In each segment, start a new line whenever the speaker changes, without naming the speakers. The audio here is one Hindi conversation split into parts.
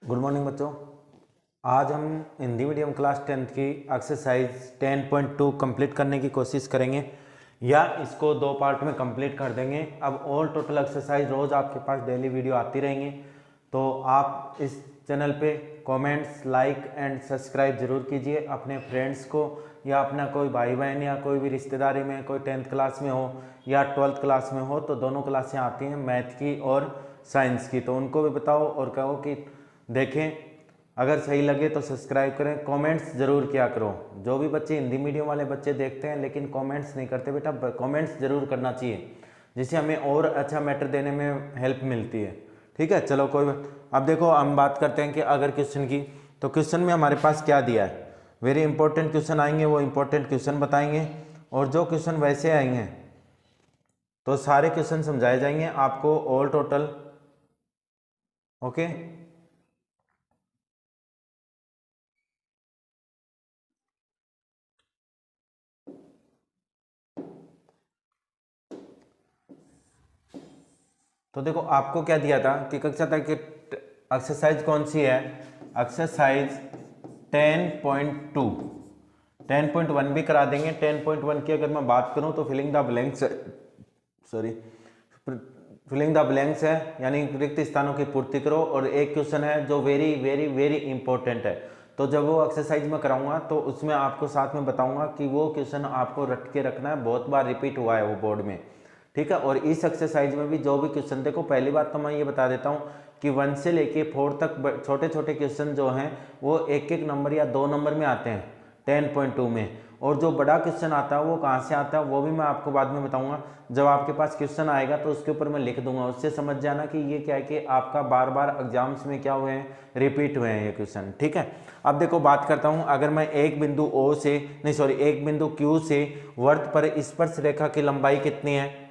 गुड मॉर्निंग बच्चों। आज हम हिंदी मीडियम क्लास 10th की एक्सरसाइज 10.2 कंप्लीट करने की कोशिश करेंगे या इसको दो पार्ट में कंप्लीट कर देंगे। अब ऑल टोटल एक्सरसाइज रोज़ आपके पास डेली वीडियो आती रहेंगी, तो आप इस चैनल पे कमेंट्स, लाइक एंड सब्सक्राइब ज़रूर कीजिए। अपने फ्रेंड्स को या अपना कोई भाई बहन या कोई भी रिश्तेदारी में कोई 10th क्लास में हो या 12th क्लास में हो, तो दोनों क्लासें आती हैं, मैथ की और साइंस की, तो उनको भी बताओ और कहो कि देखें। अगर सही लगे तो सब्सक्राइब करें, कमेंट्स ज़रूर किया करो। जो भी बच्चे हिंदी मीडियम वाले बच्चे देखते हैं लेकिन कमेंट्स नहीं करते, बेटा कमेंट्स ज़रूर करना चाहिए, जिससे हमें और अच्छा मैटर देने में हेल्प मिलती है। ठीक है, चलो कोई अब देखो हम बात करते हैं कि अगर क्वेश्चन की, तो क्वेश्चन में हमारे पास क्या दिया है। वेरी इंपॉर्टेंट क्वेश्चन आएंगे, वो इंपॉर्टेंट क्वेश्चन बताएंगे, और जो क्वेश्चन वैसे आएंगे तो सारे क्वेश्चन समझाए जाएंगे आपको ऑल टोटल। ओके, तो देखो आपको क्या दिया था कि कक्षा तक की एक्सरसाइज कौन सी है, एक्सरसाइज 10.2। 10.1 भी करा देंगे। 10.1 की अगर मैं बात करूं तो filling the blanks, sorry, filling the blanks है, यानी रिक्त स्थानों की पूर्ति करो। और एक क्वेश्चन है जो वेरी वेरी वेरी इंपॉर्टेंट है, तो जब वो एक्सरसाइज में कराऊंगा तो उसमें आपको साथ में बताऊंगा कि वो क्वेश्चन आपको रट के रखना है, बहुत बार रिपीट हुआ है वो बोर्ड में। ठीक है, और इस एक्सरसाइज में भी जो भी क्वेश्चन, देखो पहली बात तो मैं ये बता देता हूँ कि 1 से लेके 4 तक छोटे छोटे क्वेश्चन जो हैं वो एक एक नंबर या 2 नंबर में आते हैं 10.2 में, और जो बड़ा क्वेश्चन आता है वो कहाँ से आता है वो भी मैं आपको बाद में बताऊंगा। जब आपके पास क्वेश्चन आएगा तो उसके ऊपर मैं लिख दूंगा, उससे समझ जाना कि ये क्या है कि आपका बार बार एग्जाम्स में क्या हुए हैं, रिपीट हुए हैं ये क्वेश्चन। ठीक है, अब देखो बात करता हूँ, अगर मैं एक बिंदु ओ से, नहीं सॉरी, एक बिंदु क्यू से वर्त पर स्पर्श रेखा की लंबाई कितनी है,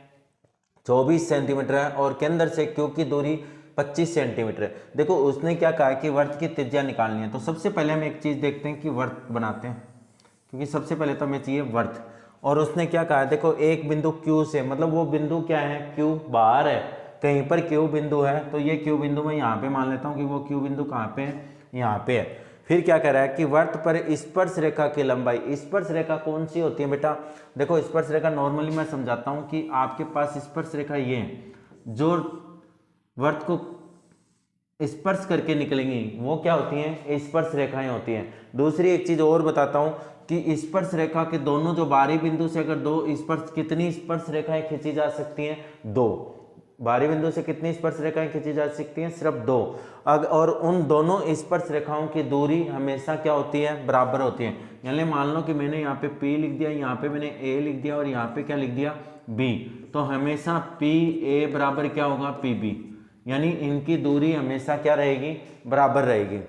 24 सेंटीमीटर है, और केंद्र से क्यू की दूरी 25 सेंटीमीटर है। देखो उसने क्या कहा कि वर्त की त्रिज्या निकालनी है, तो सबसे पहले हम एक चीज देखते हैं कि वर्त बनाते हैं, क्योंकि सबसे पहले तो हमें चाहिए वर्त। और उसने क्या कहा, देखो एक बिंदु Q से, मतलब वो बिंदु क्या है, Q बाहर है, कहीं पर Q बिंदु है, तो ये Q बिंदु मैं यहाँ पे मान लेता हूँ कि वो Q बिंदु कहाँ पे है, यहाँ पे है। फिर क्या कह रहा है कि वर्त पर स्पर्श रेखा की लंबाई, स्पर्श रेखा कौन सी होती है बेटा, देखो स्पर्श रेखा नॉर्मली मैं समझाता हूँ कि आपके पास स्पर्श रेखा ये है, जो वर्त को स्पर्श करके निकलेंगी वो क्या होती हैं, स्पर्श रेखाएं होती हैं। दूसरी एक चीज और बताता हूं कि स्पर्श रेखा के दोनों जो बाहरी बिंदु से अगर दो स्पर्श, कितनी स्पर्श रेखाएं खींची जा सकती हैं, 2। बाहरी बिंदु से कितनी स्पर्श रेखाएं खींची जा सकती हैं, सिर्फ 2। और उन दोनों स्पर्श रेखाओं की दूरी हमेशा क्या होती है, बराबर होती है। यानी मान लो कि मैंने यहाँ पे P लिख दिया, यहाँ पे मैंने A लिख दिया और यहाँ पे क्या लिख दिया, B, तो हमेशा PA बराबर क्या होगा, PB, यानी इनकी दूरी हमेशा क्या रहेगी, बराबर रहेगी।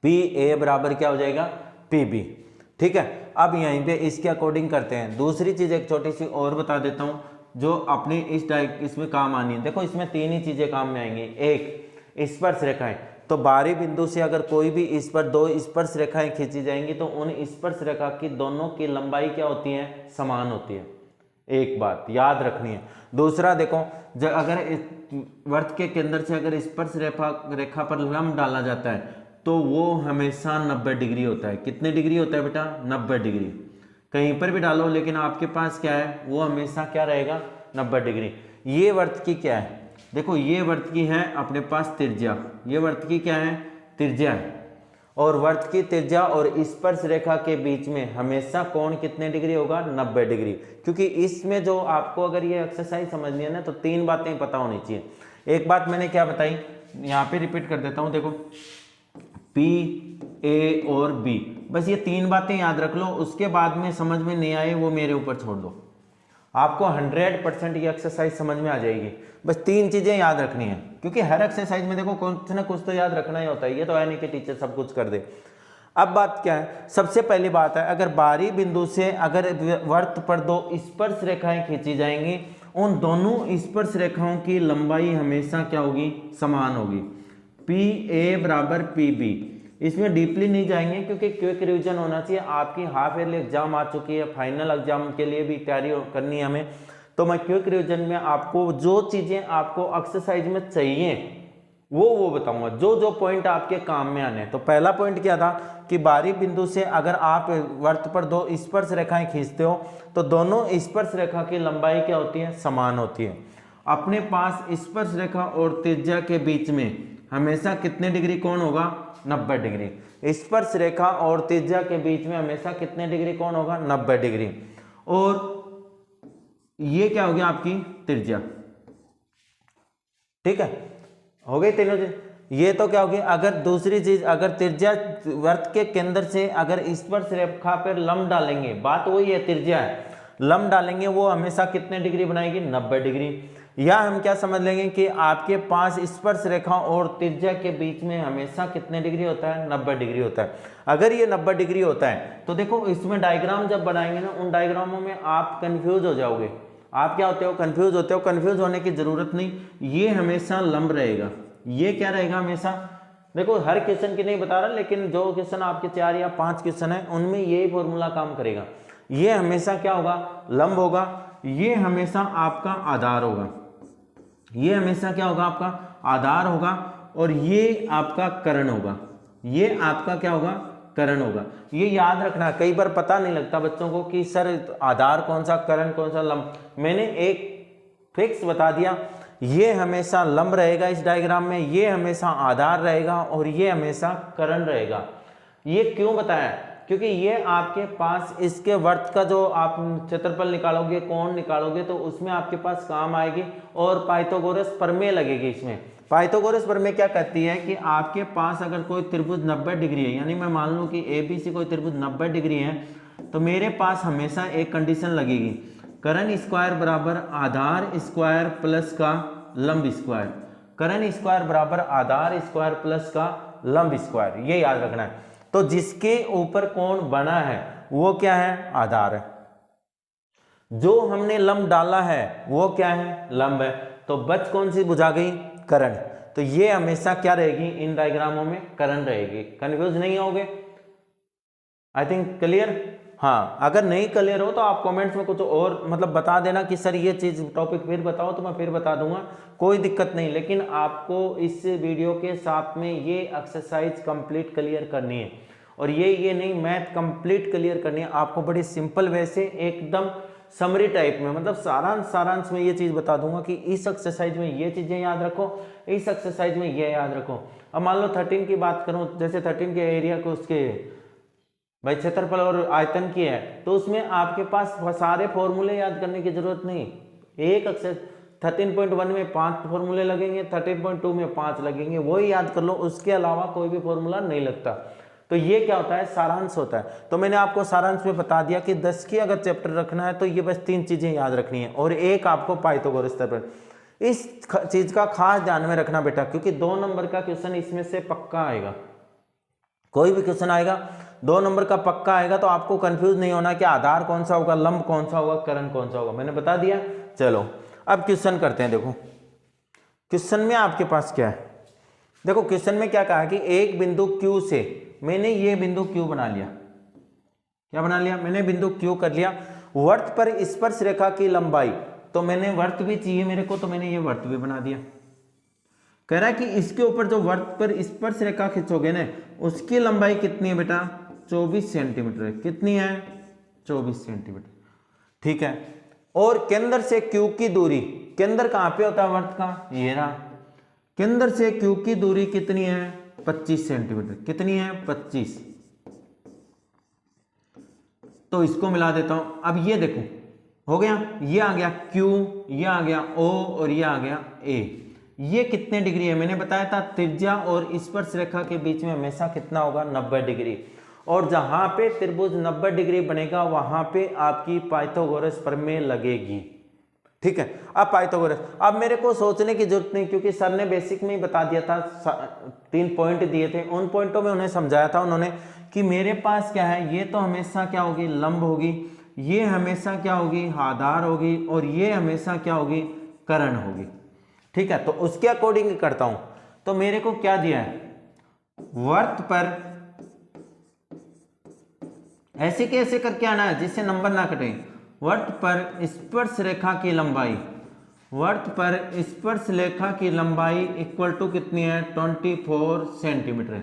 PA बराबर क्या हो जाएगा, PB। ठीक है, अब यहीं पे इसके अकॉर्डिंग करते हैं। दूसरी चीज एक छोटी सी और बता देता हूं जो अपनी इसमें काम आनी है। देखो इसमें 3 ही चीजें काम में आएंगी। एक, स्पर्श रेखाएं, तो बाहरी बिंदु से अगर कोई भी इस पर 2 स्पर्श रेखाएं खींची जाएंगी तो उन स्पर्श रेखा की दोनों की लंबाई क्या होती है, समान होती है। एक बात याद रखनी है। दूसरा देखो, जब अगर वर्त के केंद्र से अगर स्पर्श रेखा पर लंब डाला जाता है तो वो हमेशा 90 डिग्री होता है। कितने डिग्री होता है बेटा, 90 डिग्री। कहीं पर भी डालो लेकिन आपके पास क्या है, वो हमेशा क्या रहेगा, 90 डिग्री। ये वर्त की क्या है, देखो ये वर्त की है अपने पास त्रिज्या, ये वर्त की क्या है, त्रिज्या है। और वर्त की त्रिज्या और स्पर्श रेखा के बीच में हमेशा कोण कितने डिग्री होगा, 90 डिग्री। क्योंकि इसमें जो आपको अगर ये एक्सरसाइज समझनी है ना तो 3 बातें पता होनी चाहिए। एक बात मैंने क्या बताई, यहाँ पे रिपीट कर देता हूँ, देखो P, A और B, बस ये 3 बातें याद रख लो। उसके बाद में समझ में नहीं आए वो मेरे ऊपर छोड़ दो, आपको 100% ये एक्सरसाइज समझ में आ जाएगी। बस 3 चीजें याद रखनी है, क्योंकि हर एक्सरसाइज में देखो कुछ ना कुछ तो याद रखना ही होता है, ये तो है नहीं कि टीचर सब कुछ कर दे। अब बात क्या है, सबसे पहली बात है, अगर बाहरी बिंदु से अगर वर्त पर 2 स्पर्श रेखाएं खींची जाएंगी, उन दोनों स्पर्श रेखाओं की लंबाई हमेशा क्या होगी, समान होगी। PA बराबर PB। इसमें डीपली नहीं जाएंगे क्योंकि क्विक रिवीजन होना चाहिए। आपकी हाफ ईयरली एग्जाम आ चुकी है, फाइनल एग्जाम के लिए भी तैयारी करनी है हमें, तो मैं क्विक रिवीजन में आपको जो चीजें आपको एक्सरसाइज में चाहिए वो बताऊंगा, जो जो पॉइंट आपके काम में आने हैं। तो पहला पॉइंट क्या था कि बाहरी बिंदु से अगर आप वृत्त पर दो स्पर्श रेखाएं खींचते हो तो दोनों स्पर्श रेखा की लंबाई क्या होती है, समान होती है। अपने पास स्पर्श रेखा और त्रिज्या के बीच में हमेशा कितने डिग्री कोण होगा, 90 डिग्री। स्पर्श रेखा और त्रिज्या के बीच में हमेशा कितने डिग्री कोण होगा, 90 डिग्री। और ये क्या हो गया आपकी त्रिज्या, ठीक है, हो गई तीनों चीज। ये तो क्या होगी, अगर दूसरी चीज, अगर त्रिज्या वृत्त के केंद्र से अगर स्पर्श रेखा पर लंब डालेंगे, बात वही है, त्रिज्या है, लंब डालेंगे वो हमेशा कितने डिग्री बनाएगी, 90 डिग्री। या हम क्या समझ लेंगे कि आपके पास स्पर्श रेखा और त्रिज्या के बीच में हमेशा कितने डिग्री होता है, 90 डिग्री होता है। अगर ये 90 डिग्री होता है तो देखो इसमें डायग्राम जब बनाएंगे ना, उन डायग्रामों में आप कंफ्यूज हो जाओगे। आप क्या होते हो, कंफ्यूज होते हो। कंफ्यूज होने की जरूरत नहीं, ये हमेशा लंब रहेगा। ये क्या रहेगा हमेशा, देखो हर क्वेश्चन की नहीं बता रहा, लेकिन जो क्वेश्चन आपके 4 या 5 क्वेश्चन है उनमें यही फॉर्मूला काम करेगा। ये हमेशा क्या होगा, लंब होगा। ये हमेशा आपका आधार होगा, ये हमेशा क्या होगा, आपका आधार होगा। और ये आपका कर्ण होगा, ये आपका क्या होगा, कर्ण होगा। ये याद रखना, कई बार पता नहीं लगता बच्चों को कि सर आधार कौन सा, कर्ण कौन सा, लंब। मैंने एक फिक्स बता दिया, ये हमेशा लंब रहेगा इस डायग्राम में, ये हमेशा आधार रहेगा और ये हमेशा कर्ण रहेगा। ये क्यों बताया, क्योंकि ये आपके पास इसके वर्त का जो आप क्षेत्रफल निकालोगे, कोण निकालोगे, तो उसमें आपके पास काम आएगी। और पाइथागोरस प्रमेय लगेगी इसमें। पाइथागोरस प्रमेय क्या कहती है कि आपके पास अगर कोई त्रिभुज 90 डिग्री है, यानी मैं मान लूं कि ABC कोई त्रिभुज 90 डिग्री है, तो मेरे पास हमेशा एक कंडीशन लगेगी, कर्ण स्क्वायर बराबर आधार स्क्वायर प्लस का लंब स्क्वायर। कर्ण स्क्वायर बराबर आधार स्क्वायर प्लस का लंब स्क्वायर, ये याद रखना है। तो जिसके ऊपर कोण बना है वो क्या है, आधार है। जो हमने लंब डाला है वो क्या है, लंब है। तो बच कौन सी भुजा गई, कर्ण। तो ये हमेशा क्या रहेगी, इन डायग्रामों में कर्ण रहेगी। कंफ्यूज नहीं होगे, आई थिंक क्लियर। हाँ, अगर नहीं क्लियर हो तो आप कमेंट्स में कुछ और मतलब बता देना कि सर ये चीज टॉपिक फिर बताओ, तो मैं फिर बता दूंगा, कोई दिक्कत नहीं। लेकिन आपको इस वीडियो के साथ में ये एक्सरसाइज कंप्लीट क्लियर करनी है। और ये नहीं, मैथ कंप्लीट क्लियर करनी है आपको, बड़ी सिंपल वे से, एकदम समरी टाइप में, मतलब सारांश में ये चीज बता दूंगा कि इस एक्सरसाइज में ये चीजें याद रखो, इस एक्सरसाइज में ये याद रखो। अब मान लो 13 की बात करूं, जैसे 13 के एरिया को उसके भाई क्षेत्रफल और आयतन की है, तो उसमें आपके पास सारे फॉर्मूले याद करने की जरूरत नहीं। एक अक्सर 13.1 में 5 फॉर्मूले लगेंगे, 13.2 में 5 लगेंगे, वही याद कर लो, उसके अलावा कोई भी फॉर्मूला नहीं लगता। तो ये क्या होता है, सारांश होता है। तो मैंने आपको सारांश में बता दिया कि 10 की अगर चैप्टर रखना है तो ये बस 3 चीजें याद रखनी है, और एक आपको पाइथागोरस पर। इस चीज का खास ध्यान में रखना बेटा, क्योंकि 2 नंबर का क्वेश्चन इसमें से पक्का आएगा। कोई भी क्वेश्चन आएगा 2 नंबर का पक्का आएगा, तो आपको कंफ्यूज नहीं होना कि आधार कौन सा होगा, लंब कौन सा होगा, कर्ण कौन सा होगा, मैंने बता दिया। चलो अब क्वेश्चन करते हैं। देखो क्वेश्चन में आपके पास क्या है, देखो क्वेश्चन में क्या कहा कि एक बिंदु Q से, मैंने ये बिंदु Q बना लिया, क्या बना लिया, मैंने बिंदु Q कर लिया। वर्त पर स्पर्श रेखा की लंबाई, तो मैंने वर्त भी चाहिए मेरे को, तो मैंने ये वर्त भी बना दिया। कह रहा है कि इसके ऊपर जो वर्त पर स्पर्श रेखा खींचोगे ना, उसकी लंबाई कितनी है बेटा, 24 सेंटीमीटर है। कितनी है, 24 सेंटीमीटर, ठीक है। और केंद्र से Q की दूरी, केंद्र कहां पे होता है वर्त का, ये रहा, केंद्र से Q की दूरी कितनी है, 25 सेंटीमीटर। कितनी है, 25। तो इसको मिला देता हूं। अब ये देखो हो गया, ये आ गया Q, ये आ गया O और ये आ गया A। ये कितने डिग्री है, मैंने बताया था त्रिज्या और स्पर्श रेखा के बीच में हमेशा कितना होगा, 90 डिग्री। और जहां पे त्रिभुज 90 डिग्री बनेगा वहां पे आपकी पाइथागोरस प्रमेय लगेगी, ठीक है। अब पाइथागोरस, अब मेरे को सोचने की जरूरत नहीं, क्योंकि सर ने बेसिक में ही बता दिया था, 3 पॉइंट दिए थे, उन पॉइंटों में उन्हें समझाया था उन्होंने कि मेरे पास क्या है, ये तो हमेशा क्या होगी, लंब होगी, ये हमेशा क्या होगी, आधार होगी, और ये हमेशा क्या होगी, कर्ण होगी, ठीक है। तो उसके अकॉर्डिंग करता हूं। तो मेरे को क्या दिया है, वर्त पर ऐसे कैसे करके आना है जिससे नंबर ना कटे, वर्त पर स्पर्श रेखा की लंबाई, वर्त पर स्पर्श रेखा की लंबाई इक्वल टू कितनी है 24 सेंटीमीटर।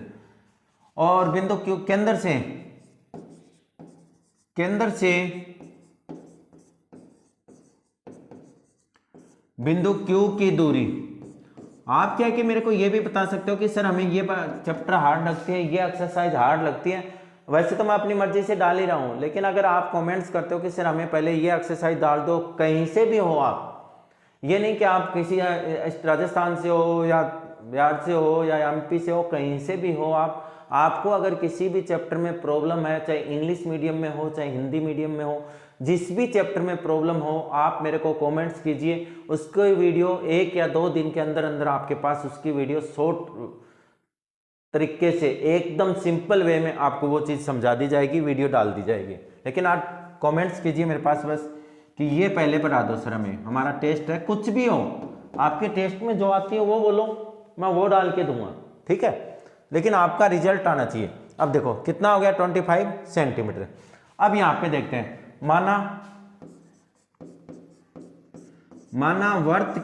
और बिंदु क्यू केंद्र से बिंदु क्यू की दूरी। आप क्या है कि मेरे को ये भी बता सकते हो कि सर हमें ये चैप्टर हार्ड लगती है, ये एक्सरसाइज हार्ड लगती है। वैसे तो मैं अपनी मर्जी से डाल ही रहा हूँ, लेकिन अगर आप कमेंट्स करते हो कि सर हमें पहले ये एक्सरसाइज डाल दो, कहीं से भी हो आप, ये नहीं कि आप किसी राजस्थान से हो या बिहार से हो या एमपी से हो, कहीं से भी हो आप, आपको अगर किसी भी चैप्टर में प्रॉब्लम है, चाहे इंग्लिश मीडियम में हो चाहे हिंदी मीडियम में हो, जिस भी चैप्टर में प्रॉब्लम हो, आप मेरे को कमेंट्स कीजिए। उसकी वीडियो 1 या 2 दिन के अंदर अंदर आपके पास उसकी वीडियो शॉर्ट तरीके से एकदम सिंपल वे में आपको वो चीज़ समझा दी जाएगी, वीडियो डाल दी जाएगी। लेकिन आप कमेंट्स कीजिए मेरे पास बस कि ये पहले पढ़ा दो सर, हमें हमारा टेस्ट है, कुछ भी हो आपके टेस्ट में जो आती है वो बोलो, मैं वो डाल के दूंगा, ठीक है, लेकिन आपका रिजल्ट आना चाहिए। अब देखो कितना हो गया 25 सेंटीमीटर। अब यहाँ पे देखते हैं, माना वर्त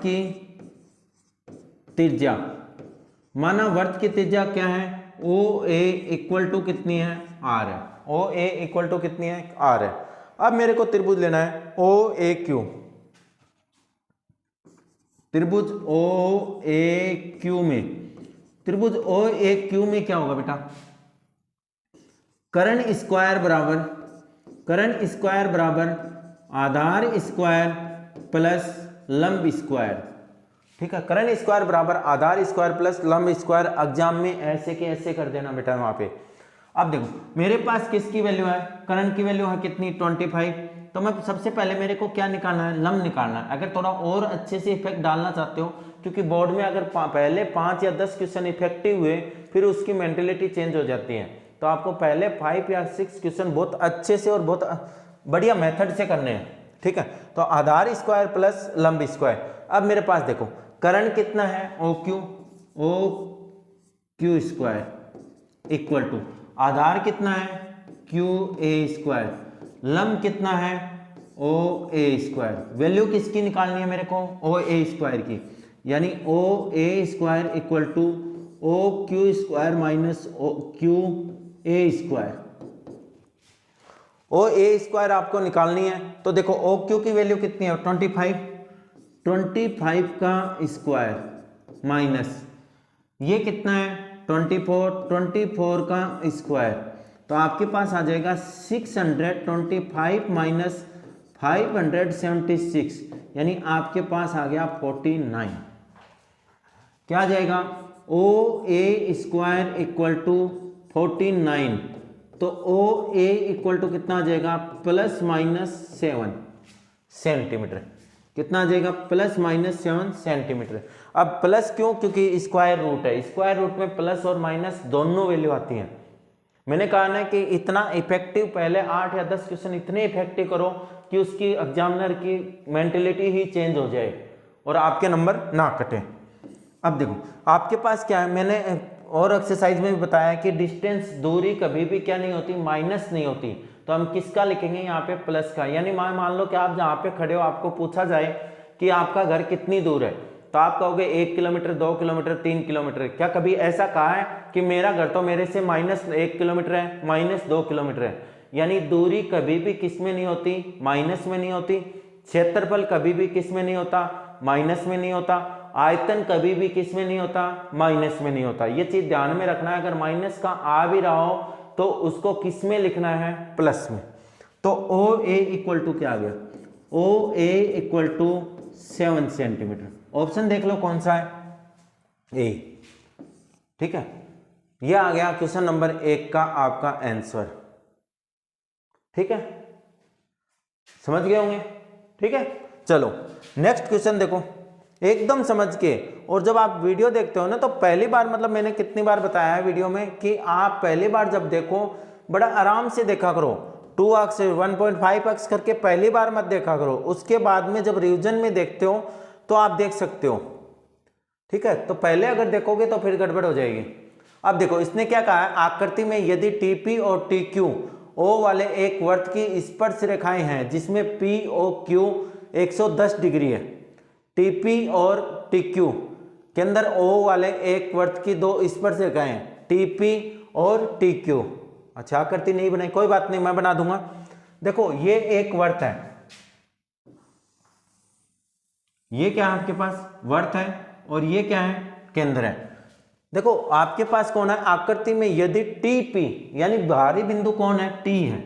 की त्रिज्या, क्या है, ओ ए इक्वल टू कितनी है आर है, ओ ए इक्वल टू कितनी है आर है। अब मेरे को त्रिभुज लेना है ओ ए क्यू, त्रिभुज ओ ए क्यू में क्या होगा बेटा, कर्ण स्क्वायर बराबर आधार स्क्वायर प्लस लंब स्क्वायर, ठीक है, कर्ण स्क्वायर बराबर आधार स्क्वायर प्लस लंब स्क्वायर। एग्जाम में ऐसे के ऐसे कर देना बेटा वहां पे। अब देखो मेरे पास किसकी वैल्यू है, कर्ण की वैल्यू है कितनी 25, तो मैं सबसे पहले मेरे को क्या निकालना है, लंब निकालना है। अगर थोड़ा और अच्छे से इफेक्ट डालना चाहते हो, क्योंकि बोर्ड में अगर पहले 5 या 10 क्वेश्चन इफेक्टिव हुए फिर उसकी मेंटेलिटी चेंज हो जाती है, तो आपको पहले 5 या 6 क्वेश्चन बहुत अच्छे से और बहुत बढ़िया मेथड से करने हैं, ठीक है। तो आधार स्क्वायर प्लस लंब स्क्वायर। अब मेरे पास देखो कर्ण कितना है O Q square equal to आधार कितना है क्यू ए स्क्वायर, लंब कितना है ओ ए स्क्वायर। वैल्यू किसकी निकालनी है मेरे को, ओ ए स्क्वायर की, यानी O A square equal to O Q square minus O Q A square. O A square आपको निकालनी है, तो देखो ओ क्यू की वैल्यू कितनी है 25 का स्क्वायर माइनस ये कितना है 24 का स्क्वायर, तो आपके पास आ जाएगा 625 माइनस 576, यानी आपके पास आ गया 49। क्या आ जाएगा, ओ ए स्क्वायर इक्वल टू 49, तो ओ ए इक्वल टू कितना आ जाएगा प्लस माइनस 7 सेंटीमीटर। कितना आ जाएगा प्लस माइनस 7 सेंटीमीटर। अब प्लस क्यों, क्योंकि स्क्वायर रूट है, स्क्वायर रूट में प्लस और माइनस दोनों वैल्यू आती हैं। मैंने कहा ना कि इतना इफेक्टिव पहले 8 या 10 क्वेश्चन इतने इफेक्टिव करो कि उसकी एग्जामिनर की मेंटेलिटी ही चेंज हो जाए और आपके नंबर ना कटे। अब देखो आपके पास क्या है, मैंने और एक्सरसाइज में भी बताया कि डिस्टेंस दूरी कभी भी क्या नहीं होती, माइनस नहीं होती, तो हम किसका लिखेंगे यहाँ पे प्लस का। यानी मान लो कि आप जहाँ पे खड़े हो आपको पूछा जाए कि आपका घर कितनी दूर है, तो आप कहोगे 1 किलोमीटर 2 किलोमीटर 3 किलोमीटर। क्या कभी ऐसा कहा है कि मेरा घर तो मेरे से -1 किलोमीटर है, -2 किलोमीटर है। यानी दूरी कभी भी किस में नहीं होती, माइनस में नहीं होती। क्षेत्रफल कभी भी किस में नहीं होता, माइनस में नहीं होता। आयतन कभी भी किस में नहीं होता, माइनस में नहीं होता। ये चीज ध्यान में रखना है, अगर माइनस का आ भी रहा हो तो उसको किस में लिखना है, प्लस में। तो ओ ए इक्वल टू क्या आ गया, ओ A equal to 7 centimetre. Option देख लो कौन सा है, ए, ठीक है। ये आ गया क्वेश्चन नंबर 1 का आपका आंसर, ठीक है, समझ गए होंगे, ठीक है। चलो नेक्स्ट क्वेश्चन देखो, एकदम समझ के। और जब आप वीडियो देखते हो ना, तो पहली बार, मतलब मैंने कितनी बार बताया है वीडियो में कि आप पहली बार जब देखो बड़ा आराम से देखा करो, 2x 1.5x करके पहली बार मत देखा करो। उसके बाद में जब रिवीजन में देखते हो तो आप देख सकते हो, ठीक है। तो पहले अगर देखोगे तो फिर गड़बड़ हो जाएगी। अब देखो इसने क्या कहा है, आकृति में यदि TP और TQ O वाले एक वर्त की स्पर्श रेखाएं हैं जिसमें POQ 110 डिग्री है, टीपी और टीक्यू के अंदर ओ वाले एक वर्त की दो स्पर्शरेखाएं हैं, टीपी और टीक्यू। अच्छा आकृति नहीं बनाई, कोई बात नहीं, मैं बना दूंगा। देखो ये एक वर्त है, ये क्या है आपके पास वर्त है, और ये क्या है केंद्र है। देखो आपके पास कौन है आकृति में, यदि टीपी यानी बाहरी बिंदु कौन है, टी है,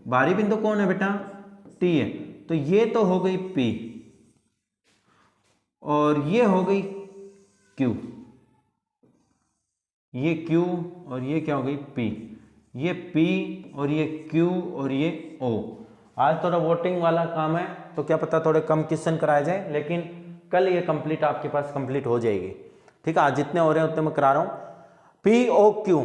बाहरी बिंदु कौन है बेटा, टी है, तो ये तो हो गई पी और ये हो गई क्यू, ये क्यू और ये क्या हो गई पी, ये पी और ये क्यू और ये ओ। आज थोड़ा वोटिंग वाला काम है तो क्या पता थोड़े कम क्वेश्चन कराए जाए, लेकिन कल ये कंप्लीट आपके पास कंप्लीट हो जाएगी। ठीक है, आज जितने हो रहे हैं उतने मैं करा रहा हूं। P O Q,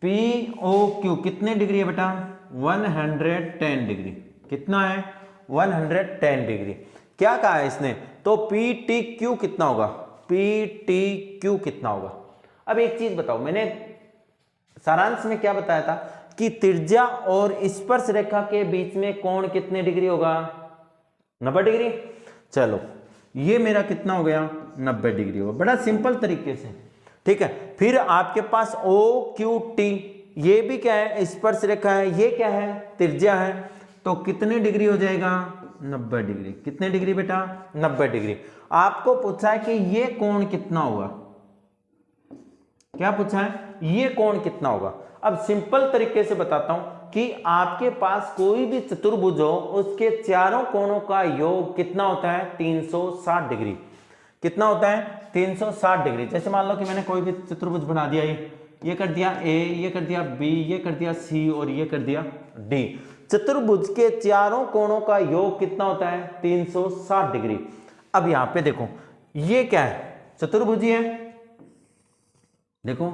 P O Q कितने डिग्री है बेटा, 110 डिग्री। कितना है 110 डिग्री। क्या कहा है इसने, तो पी टी क्यू कितना होगा, पी टी क्यू कितना होगा। अब एक चीज बताओ, मैंने सारांश में क्या बताया था कि त्रिज्या और स्पर्श रेखा के बीच में कोण कितने डिग्री होगा, 90 डिग्री। चलो ये मेरा कितना हो गया, 90 डिग्री होगा, बड़ा सिंपल तरीके से। ठीक है, फिर आपके पास ओ क्यू टी, ये भी क्या है स्पर्श रेखा है, ये क्या है त्रिज्या है, तो कितने डिग्री हो जाएगा 90 डिग्री। कितने डिग्री बेटा 90 डिग्री। आपको पूछा है कि ये कोण कितना होगा, क्या पूछा है, ये कोण कितना होगा। अब सिंपल तरीके से बताता हूं कि आपके पास कोई भी चतुर्भुज हो, उसके चारों कोणों का योग कितना होता है 360 डिग्री। कितना होता है 360 डिग्री। जैसे मान लो कि मैंने कोई भी चतुर्भुज बना दिया, ये कर दिया ए, ये कर दिया बी, ये कर दिया सी और ये कर दिया डी। चतुर्भुज के चारों कोणों का योग कितना होता है 360 डिग्री। अब यहां पे देखो ये क्या है, चतुर्भुज है। देखो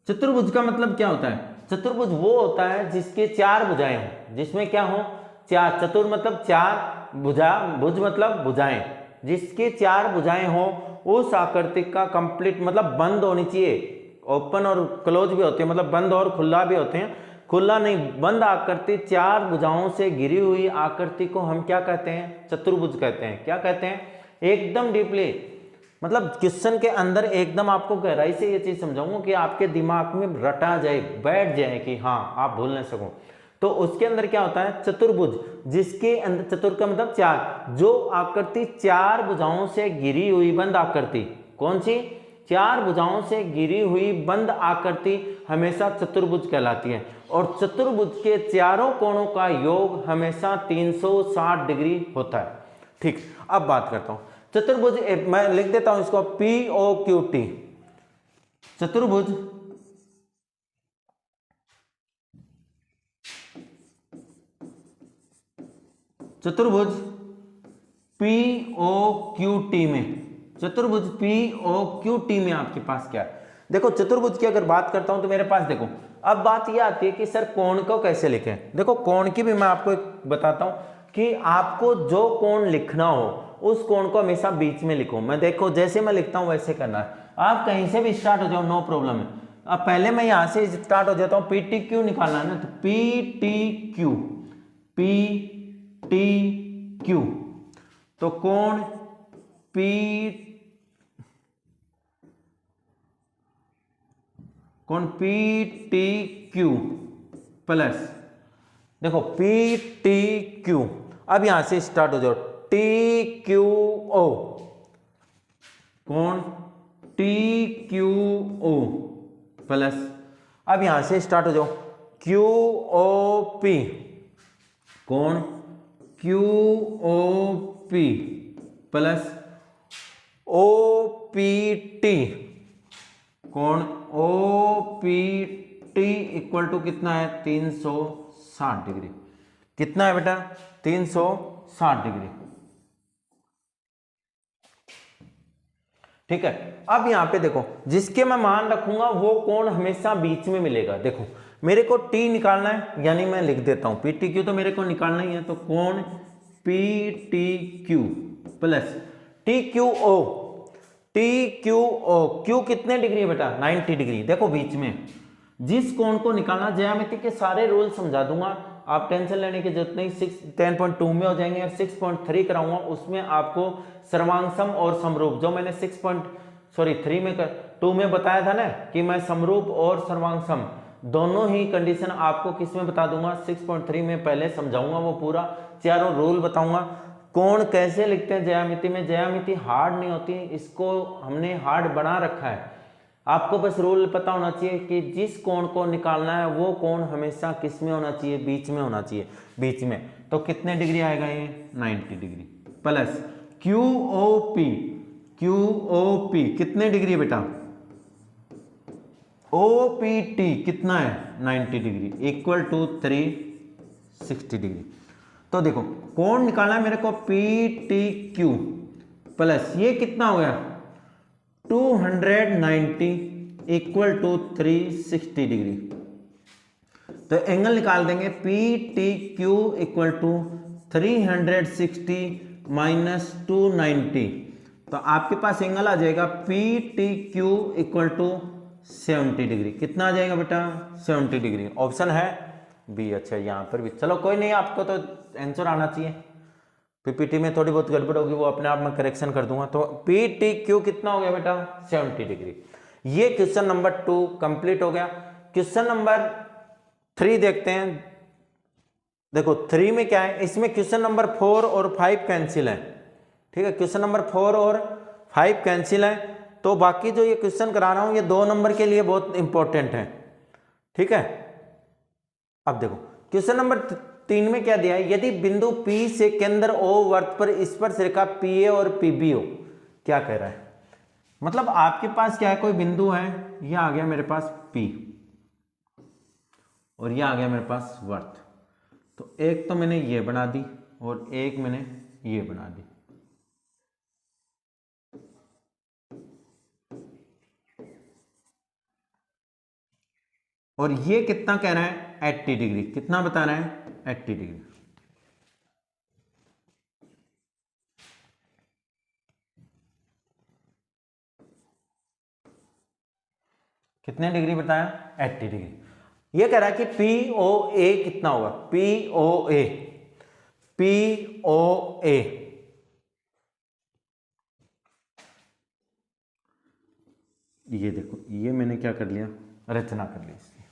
चतुर्भुज का मतलब क्या होता है, चतुर्भुज वो होता है जिसके चार भुजाएं हो, जिसमें क्या हो चार, चतुर मतलब चार, भुजा भुज मतलब भुजाएं, जिसके चार भुजाएं हो उस आकृति का कंप्लीट मतलब बंद होनी चाहिए। ओपन और क्लोज भी होते हैं, मतलब बंद और खुला भी होते हैं। खुला नहीं, बंद आकृति, चार भुजाओं से घिरी हुई आकृति को हम क्या कहते हैं, चतुर्भुज कहते हैं। क्या कहते हैं, एकदम डीपली, मतलब क्वेश्चन के अंदर एकदम आपको गहराई से ये चीज समझाऊंगा कि आपके दिमाग में रटा जाए, बैठ जाए कि हाँ आप भूल नहीं सको। तो उसके अंदर क्या होता है चतुर्भुज, जिसके अंदर चतुर का मतलब चार, जो आकृति चार भुजाओं से घिरी हुई बंद आकृति, कौन सी, चार भुजाओं से घिरी हुई बंद आकृति हमेशा चतुर्भुज कहलाती है। और चतुर्भुज के चारों कोणों का योग हमेशा 360 डिग्री होता है। ठीक, अब बात करता हूं चतुर्भुज, मैं लिख देता हूं इसको पी ओ क्यू टी। चतुर्भुज चतुर्भुज पी ओ क्यू टी में, चतुर्भुज पी ओ क्यू टी में आपके पास क्या है। देखो चतुर्भुज की अगर बात करता हूं तो मेरे पास देखो, अब बात यह आती है कि सर कोण को कैसे लिखें। देखो कोण की भी मैं आपको एक बताता हूं कि आपको जो कोण लिखना हो उस कोण को हमेशा बीच में लिखो। मैं देखो जैसे मैं लिखता हूं वैसे करना है, आप कहीं से भी स्टार्ट हो जाओ, नो प्रॉब्लम है। अब पहले मैं यहां से स्टार्ट हो जाता हूं, पी टी क्यू निकालना है ना, तो P T Q, P T Q, तो कोण पी टी क्यू प्लस, देखो पी टी क्यू, अब यहां से स्टार्ट हो जाओ, टी क्यू ओ, कोण टी क्यू ओ प्लस, अब यहां से स्टार्ट हो जाओ, क्यू ओ पी, कोण Q O P plus O P T, कोण O P T equal to कितना है 360 डिग्री। कितना है बेटा 360 डिग्री। ठीक है, अब यहां पे देखो जिसके मैं मान रखूंगा वो कोण हमेशा बीच में मिलेगा। देखो मेरे को टी निकालना है, यानी मैं लिख देता हूं पी टी क्यू, तो मेरे को निकालना ही है, तो कोण P T Q plus T Q O, T Q O, Q कितने डिग्री है बेटा 90 डिग्री। देखो बीच में जिस कोण को निकालना, ज्यामिति के सारे रूल समझा दूंगा, आप टेंशन लेने की जरूरत नहीं, 10.2 में हो जाएंगे। और 6.3 कराऊंगा उसमें आपको सर्वांगसम और समरूप, जो मैंने 3 में 2 में बताया था ना कि मैं समरूप और सर्वांगसम दोनों ही कंडीशन आपको किस में बता दूंगा, 6.3 में पहले समझाऊंगा, वो पूरा चारों रूल बताऊंगा। कोण कैसे लिखते हैं ज्यामिति में, ज्यामिति हार्ड नहीं होती, इसको हमने हार्ड बना रखा है। आपको बस रूल पता होना चाहिए कि जिस कोण को निकालना है वो कोण हमेशा किस में होना चाहिए, बीच में होना चाहिए, बीच में। तो कितने डिग्री आएगा ये, 90 डिग्री प्लस QOP कितने डिग्री है बेटा, OPT कितना है, 90 डिग्री इक्वल टू 360 डिग्री। तो देखो कोण निकालना है मेरे को PTQ प्लस ये कितना हो गया 290 इक्वल टू 360 डिग्री। तो एंगल निकाल देंगे PTQ इक्वल टू 360 माइनस 290। तो आपके पास एंगल आ जाएगा PTQ इक्वल टू 70 डिग्री। कितना आ जाएगा बेटा, 70 डिग्री। ऑप्शन है बी। अच्छा यहाँ पर भी, चलो कोई नहीं, आपको तो आंसर आना चाहिए। पीपीटी में थोड़ी बहुत गड़बड़ होगी, वो अपने आप में करेक्शन कर दूंगा। तो PTQ कितना हो गया बेटा, 70 डिग्री। ये क्वेश्चन नंबर 2 कंप्लीट हो गया। क्वेश्चन नंबर 3 देखते हैं। देखो 3 में क्या है, इसमें क्वेश्चन नंबर 4 और 5 कैंसिल है। ठीक है, क्वेश्चन नंबर 4 और 5 कैंसिल है। तो बाकी जो ये क्वेश्चन करा रहा हूं ये 2 नंबर के लिए बहुत इंपॉर्टेंट है। ठीक है, अब देखो क्वेश्चन नंबर 3 में क्या दिया है, यदि बिंदु P से केंद्र O वर्त पर स्पर्श रेखा PA और PB हो। क्या कह रहा है, मतलब आपके पास क्या है, कोई बिंदु है, ये आ गया मेरे पास P और ये आ गया मेरे पास वर्त। तो एक तो मैंने ये बना दी और एक मैंने ये बना दी। और ये कितना कह रहा है, 80 डिग्री। कितना बता रहा है, 80 डिग्री। कितने डिग्री बताया, 80 डिग्री। ये कह रहा है कि POA कितना होगा, POA ये देखो, ये मैंने क्या कर लिया, रचना कर ली इसकी।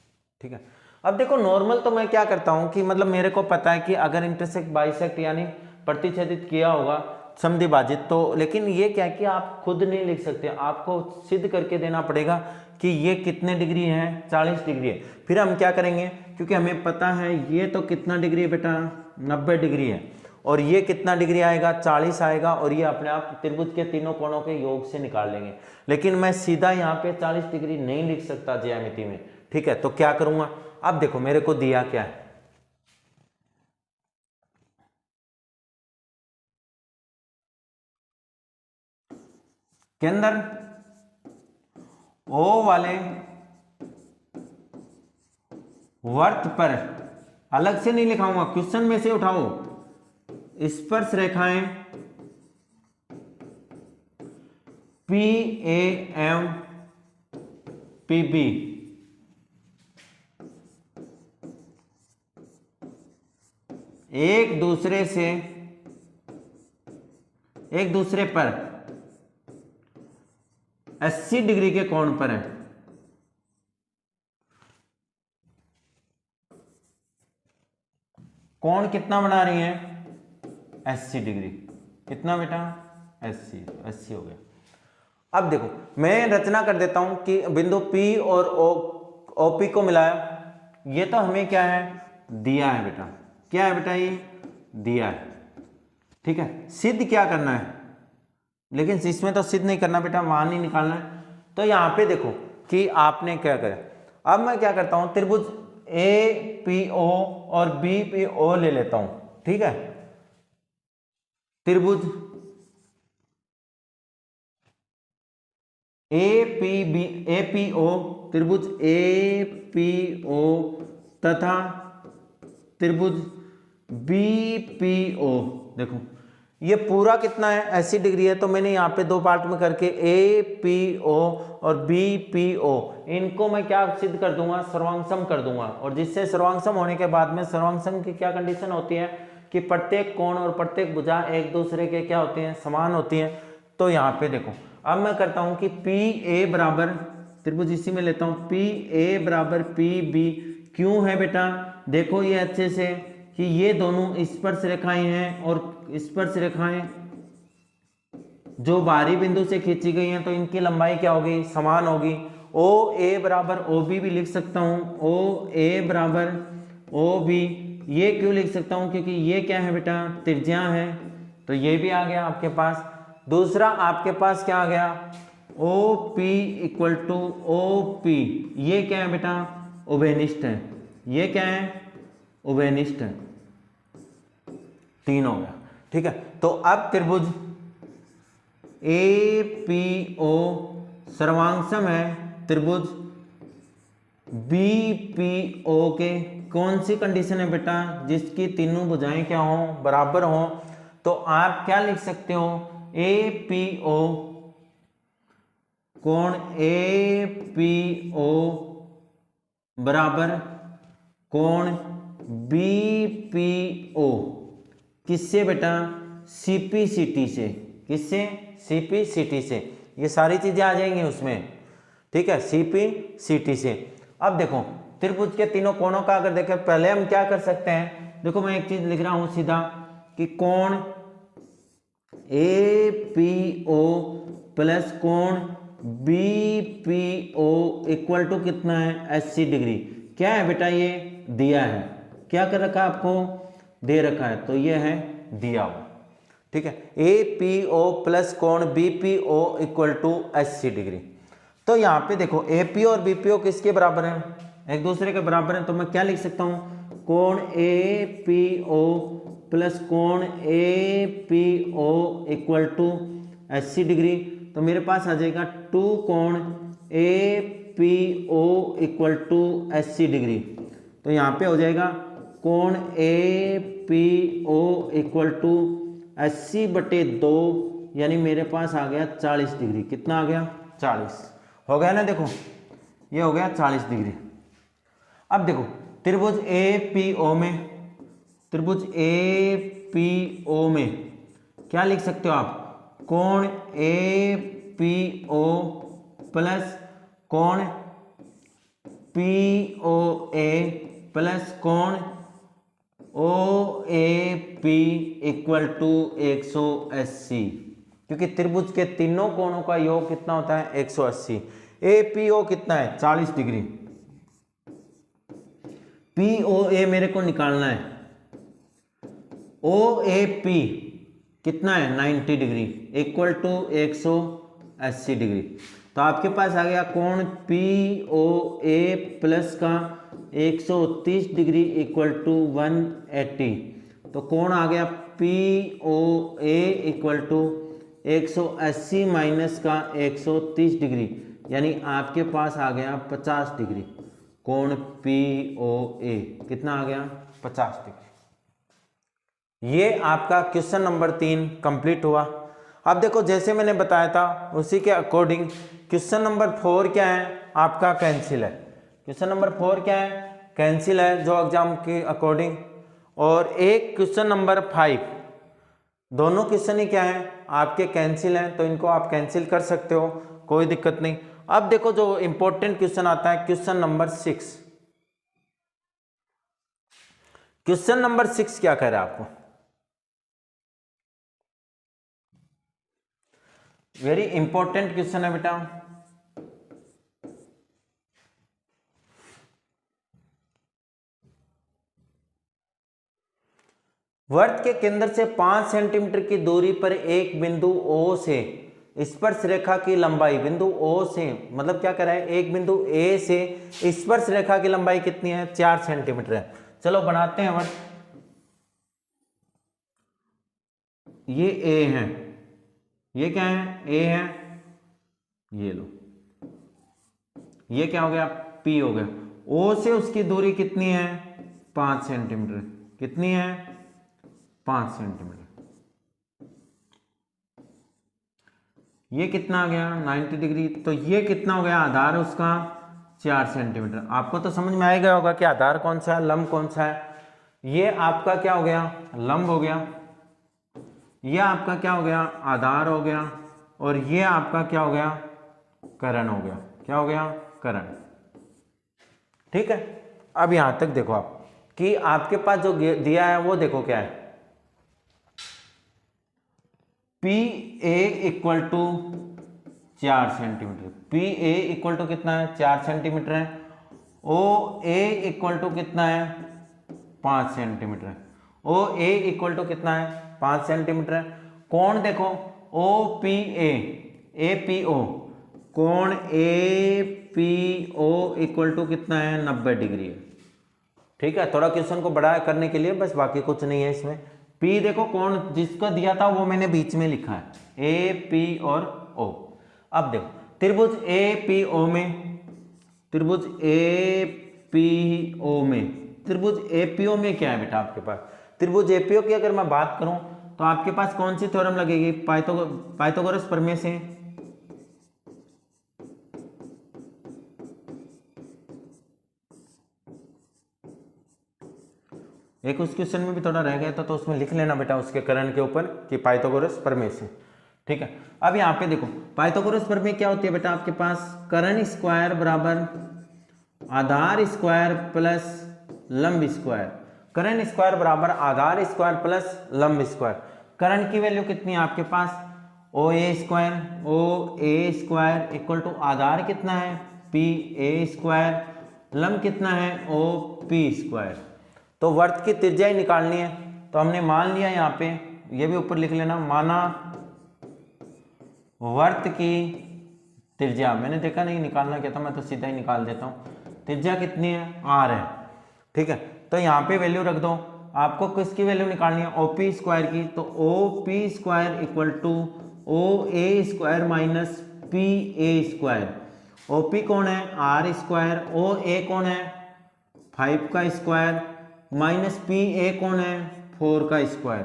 ठीक है, अब देखो नॉर्मल तो मैं क्या करता हूं कि मतलब मेरे को पता है कि अगर इंटरसेक्ट बाइसेक्ट यानी प्रतिच्छेदित किया होगा समद्विभाजित, तो लेकिन ये क्या है कि आप खुद नहीं लिख सकते, आपको सिद्ध करके देना पड़ेगा कि ये कितने डिग्री है, 40 डिग्री है। फिर हम क्या करेंगे, क्योंकि हमें पता है ये तो कितना डिग्री है बेटा, 90 डिग्री है, और ये कितना डिग्री आएगा, 40 आएगा, और ये अपने आप त्रिभुज के तीनों कोणों के योग से निकाल लेंगे। लेकिन मैं सीधा यहाँ पे 40 डिग्री नहीं लिख सकता ज्यामिति में। ठीक है, तो क्या करूंगा, अब देखो मेरे को दिया क्या है, केंद्र O वाले वर्त पर, अलग से नहीं लिखाऊंगा, क्वेश्चन में से उठाओ, स्पर्श रेखाएं PAM PB एक दूसरे पर 80 डिग्री के कोण पर है। कोण कितना बना रही है, 80 डिग्री। कितना बेटा, 80 हो गया। अब देखो मैं रचना कर देता हूं कि बिंदु P और OP को मिलाया, ये तो हमें क्या है, दिया है बेटा। क्या है बेटा, ये दिया है। ठीक है, सिद्ध क्या करना है, लेकिन इसमें तो सिद्ध नहीं करना बेटा, वहां नहीं निकालना है। तो यहां पे देखो कि आपने क्या करा। अब मैं क्या करता हूं, त्रिभुज APO और BPO ले लेता हूं। ठीक है, त्रिभुज APO, त्रिभुज APO तथा त्रिभुज BPO। देखो ये पूरा कितना है 80 डिग्री है, तो मैंने यहाँ पे दो पार्ट में करके ए पी ओ और बी पी ओ इनको मैं क्या सिद्ध कर दूंगा, सर्वांगसम कर दूंगा। और जिससे सर्वांगसम होने के बाद में सर्वांगसम की क्या कंडीशन होती है कि प्रत्येक कोण और प्रत्येक भुजा एक दूसरे के क्या होती हैं, समान होती हैं। तो यहाँ पे देखो अब मैं करता हूँ कि पी ए बराबर, त्रिभुज इसी में लेता हूँ, पी ए बराबर पी बी। क्यों है बेटा, देखो ये अच्छे से कि ये दोनों स्पर्श रेखाएं हैं और स्पर्श रेखाएं जो बाहरी बिंदु से खींची गई हैं, तो इनकी लंबाई क्या होगी, समान होगी। ओ ए बराबर ओ बी भी लिख सकता हूँ, ओ ए बराबर ओ बी। ये क्यों लिख सकता हूँ, क्योंकि ये क्या है बेटा, त्रिज्या है, तो ये भी आ गया आपके पास। दूसरा आपके पास क्या आ गया, O P equal to O P, ये क्या है बेटा, उभयनिष्ठ है। ये क्या है, उभयनिष्ठ है। 3 हो गया, ठीक है। तो अब त्रिभुज ए पी ओ सर्वांगसम है त्रिभुज बी पी ओ के कौन सी कंडीशन है बेटा, जिसकी तीनों भुजाएं क्या हो, बराबर हो। तो आप क्या लिख सकते हो, ए पी ओ कोण ए पी ओ बराबर कोण बी पी ओ किससे बेटा, सीपी सीटी से। किससे, सीपी सीटी से। ये सारी चीजें आ जाएंगी उसमें, ठीक है, सीपी सीटी से। अब देखो त्रिभुज के तीनों कोणों का अगर देखें, पहले हम क्या कर सकते हैं, देखो मैं एक चीज लिख रहा हूं सीधा कि कोण ए पी ओ प्लस कोण B P O equal to कितना है, 80 डिग्री। क्या है बेटा, ये दिया है, क्या कर रखा है आपको, दे रखा है, तो ये है दिया हुआ, ठीक है। ए पी ओ प्लस कोण B P O equal to 80 degree. तो यहाँ पे देखो ए पी और बी पी ओ किसके बराबर है, एक दूसरे के बराबर है। तो मैं क्या लिख सकता हूँ, कोण ए पी ओ प्लस कोण A P O equal to 80 degree. तो मेरे पास आ जाएगा 2 कोण A P O equal to 80 degree. तो यहाँ पे हो जाएगा कोण A P O equal to 80/2, यानी मेरे पास आ गया 40 डिग्री। कितना आ गया, 40 हो गया ना, देखो ये हो गया 40 डिग्री। अब देखो त्रिभुज ए पी ओ में, त्रिभुज ए पी ओ में क्या लिख सकते हो आप, कोण ए पी ओ प्लस कोण पी ओ ए प्लस कोण O A P equal to 180, क्योंकि त्रिभुज के तीनों कोणों का योग कितना होता है, 180। ए पी ओ कितना है, 40 डिग्री। पी ओ ए मेरे को निकालना है, ओ ए पी कितना है, 90 डिग्री इक्वल टू 180 डिग्री। तो आपके पास आ गया कोण पी ओ ए प्लस का 130 डिग्री इक्वल टू 180। तो कोण आ गया P O A equal to 180 minus का 130 डिग्री, यानी आपके पास आ गया 50 डिग्री। कोण पी ओ ए कितना आ गया, 50 डिग्री। ये आपका क्वेश्चन नंबर 3 कंप्लीट हुआ। अब देखो जैसे मैंने बताया था उसी के अकॉर्डिंग क्वेश्चन नंबर 4 क्या है, आपका कैंसिल है। क्वेश्चन नंबर 4 क्या है, कैंसिल है जो एग्जाम के अकॉर्डिंग। और एक क्वेश्चन नंबर 5, दोनों क्वेश्चन ही क्या है, आपके कैंसिल हैं, तो इनको आप कैंसिल कर सकते हो, कोई दिक्कत नहीं। अब देखो जो इंपॉर्टेंट क्वेश्चन आता है, क्वेश्चन नंबर 6। क्वेश्चन नंबर 6 क्या कह रहा है आपको, वेरी इंपॉर्टेंट क्वेश्चन है बेटा। वर्त के केंद्र से 5 सेंटीमीटर की दूरी पर एक बिंदु O से स्पर्श रेखा की लंबाई, बिंदु O से मतलब क्या कर रहा है, एक बिंदु A से स्पर्श रेखा की लंबाई कितनी है, 4 सेंटीमीटर है। चलो बनाते हैं वर्त। ये A है, ये क्या है, A है, ये लो, ये क्या हो गया, P हो गया। O से उसकी दूरी कितनी है, 5 सेंटीमीटर। कितनी है, 5 सेंटीमीटर। ये कितना आ गया 90 डिग्री। तो ये कितना हो गया आधार उसका 4 सेंटीमीटर। आपको तो समझ में आएगा होगा कि आधार कौन सा है, लंब कौन सा है। ये आपका क्या हो गया लंब हो गया, ये आपका क्या हो गया आधार हो गया, और ये आपका क्या हो गया कर्ण हो गया। क्या हो गया कर्ण। ठीक है। अब यहां तक देखो आप कि आपके पास जो दिया है वो देखो क्या है, P A equal to 4 centimetre. P A equal to कितना है 4 सेंटीमीटर है। ओ ए इक्वल टू कितना है 5 सेंटीमीटर है। ओ ए इक्वल टू कितना है 5 सेंटीमीटर है। कोण देखो ओ पी ए पी ओ, कोण A P O equal to कितना है 90 डिग्री है। ठीक है, थोड़ा क्वेश्चन को बड़ा करने के लिए बस, बाकी कुछ नहीं है इसमें। P देखो कोण जिसको दिया था वो मैंने बीच में लिखा है, ए पी और O। अब देखो त्रिभुज ए पी ओ में, त्रिभुज ए पी ओ में, त्रिभुज ए पी ओ में क्या है बेटा आपके पास, त्रिभुज ए पी ओ की अगर मैं बात करूं तो आपके पास कौन सी थ्योरम लगेगी, पाइथागोरस प्रमेय से। एक उस क्वेश्चन में भी थोड़ा रह गया था तो उसमें लिख लेना बेटा उसके कर्ण के ऊपर कि पाइथागोरस प्रमेय से। ठीक है। अब यहाँ पे देखो पाइथागोरस प्रमेय क्या होती है बेटा आपके पास, कर्ण स्क्वायर बराबर आधार स्क्वायर प्लस लंब स्क्वायर। कर्ण स्क्वायर बराबर आधार स्क्वायर प्लस लंब स्क्वायर। कर्ण की वैल्यू कितनी है आपके पास ओ ए स्क्वायर इक्वल टू आधार कितना है पी ए स्क्वायर, लंब कितना है ओ पी स्क्वायर। तो वर्त की त्रिज्या ही निकालनी है, तो हमने मान लिया यहाँ पे, ये भी ऊपर लिख लेना, माना वर्त की त्रिज्या, मैंने देखा नहीं निकालना क्या था, मैं तो सीधा ही निकाल देता हूँ। त्रिज्या कितनी है आर है। ठीक है, तो यहाँ पे वैल्यू रख दो। आपको किसकी वैल्यू निकालनी है ओ पी स्क्वायर की, तो O P square equal to O A square minus P A square. O P कौन है आर स्क्वायर, ओ ए कौन है 5 का स्क्वायर, माइनस पी ए कौन है 4 का स्क्वायर।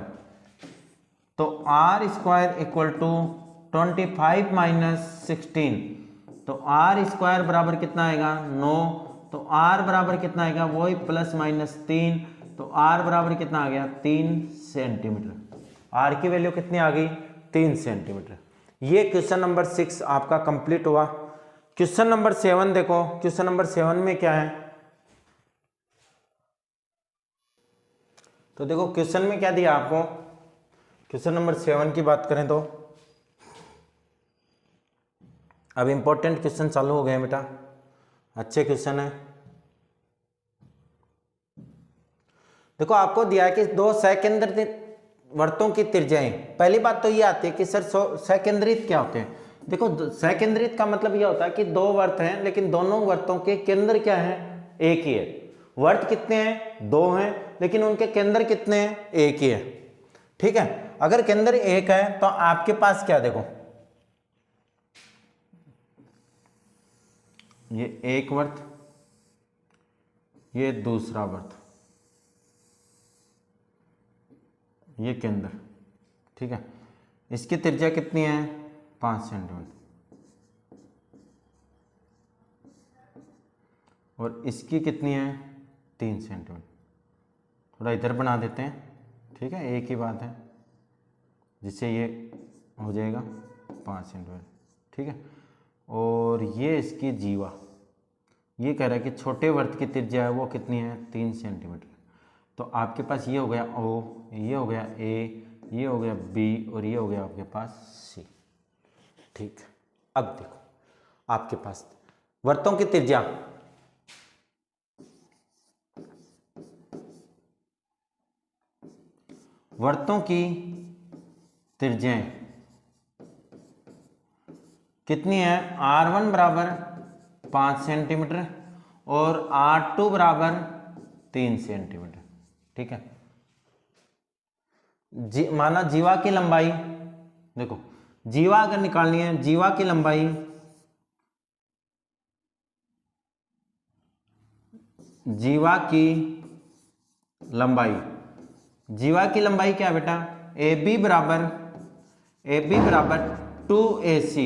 तो R square equal to 25 minus 16, तो आर स्क्वायर बराबर कितना आएगा 9, तो आर बराबर कितना आएगा वही प्लस माइनस 3, तो आर बराबर कितना आ गया 3 सेंटीमीटर। आर की वैल्यू कितनी आ गई 3 सेंटीमीटर। ये क्वेश्चन नंबर 6 आपका कंप्लीट हुआ। क्वेश्चन नंबर 7 देखो, क्वेश्चन नंबर 7 में क्या है, तो देखो क्वेश्चन में क्या दिया आपको, क्वेश्चन नंबर 7 की बात करें तो अब इंपॉर्टेंट क्वेश्चन चालू हो गए बेटा, अच्छे क्वेश्चन है। देखो आपको दिया है कि दो सकेंद्रित वर्तों की त्रिज्याएं। पहली बात तो ये आती है कि सर सकेंद्रित क्या होते हैं। देखो सकेंद्रित का मतलब ये होता है कि दो वर्त हैं लेकिन दोनों वर्तों के केंद्र क्या है एक ही है। वर्त कितने हैं दो हैं लेकिन उनके केंद्र कितने हैं एक ही है। ठीक है, अगर केंद्र एक है तो आपके पास क्या, देखो ये एक वर्त, ये दूसरा वर्त, ये केंद्र। ठीक है, इसकी त्रिज्या कितनी है 5 सेंटीमीटर और इसकी कितनी है 3 सेंटीमीटर। थोड़ा इधर बना देते हैं, ठीक है, एक ही बात है, जिससे ये हो जाएगा 5 सेंटीमीटर। ठीक है, और ये इसकी जीवा, ये कह रहा है कि छोटे वर्त की त्रिज्या है वो कितनी है 3 सेंटीमीटर। तो आपके पास ये हो गया ओ, ये हो गया ए, ये हो गया बी और ये हो गया आपके पास सी। ठीक, अब देखो आपके पास वर्तों की त्रिज्या, वर्तों की त्रिज्याएं कितनी है, R1 बराबर 5 सेंटीमीटर और R2 बराबर 3 सेंटीमीटर। ठीक है, माना जीवा की लंबाई, देखो जीवा अगर निकालनी है, जीवा की लंबाई, जीवा की लंबाई, जीवा की लंबाई क्या है बेटा, ए बी बराबर 2AC।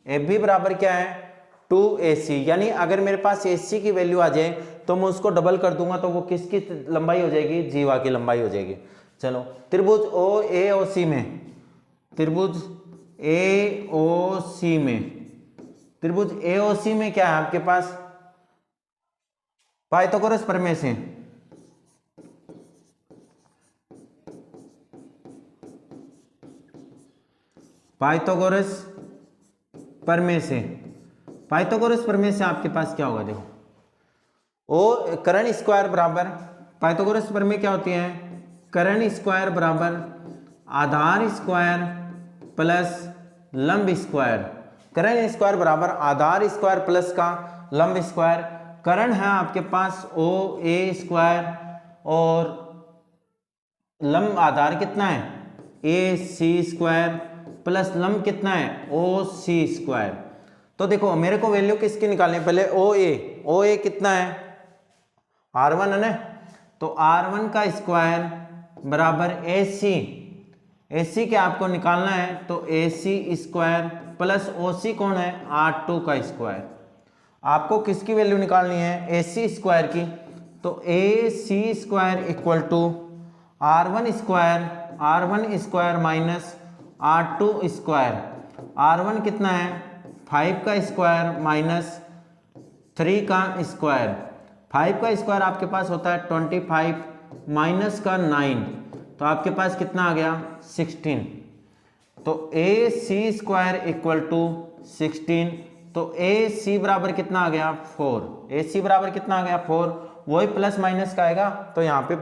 ए बी बराबर क्या है 2AC, यानी अगर मेरे पास AC की वैल्यू आ जाए तो मैं उसको डबल कर दूंगा तो वो किसकी लंबाई हो जाएगी, जीवा की लंबाई हो जाएगी। चलो त्रिभुज OAOC में, त्रिभुज AOC में, त्रिभुज AOC में क्या है आपके पास, पाइथागोरस प्रमेय से, पाइथागोरस प्रमेय से, पाइथागोरस प्रमेय से आपके पास क्या होगा, देखो ओ कर्ण स्क्वायर बराबर, पाइथागोरस प्रमेय क्या होती है, कर्ण स्क्वायर बराबर आधार स्क्वायर प्लस लंब स्क्वायर, कर्ण स्क्वायर बराबर आधार स्क्वायर प्लस का लंब स्क्वायर। कर्ण है आपके पास OA स्क्वायर और लंब आधार कितना है AC स्क्वायर प्लस लंब कितना है OC स्क्वायर। तो देखो मेरे को वैल्यू किसकी निकालनी है, पहले OA कितना है R1 है ना, तो R1 का स्क्वायर बराबर AC के आपको निकालना है तो AC स्क्वायर प्लस OC कौन है R2 का स्क्वायर। आपको किसकी वैल्यू निकालनी है AC स्क्वायर की, तो AC square equal to R1 square minus R2 square. R1 कितना है 5 का स्क्वायर माइनस 3 का स्क्वायर, 5 का स्क्वायर आपके पास होता है 25 माइनस का 9, तो आपके पास कितना आ गया 16। तो AC स्क्वायर इक्वल टू 16, तो AC बराबर कितना आ गया 4, AC बराबर कितना आ गया 4, वही प्लस माइनस का आएगा। तो यहाँ पे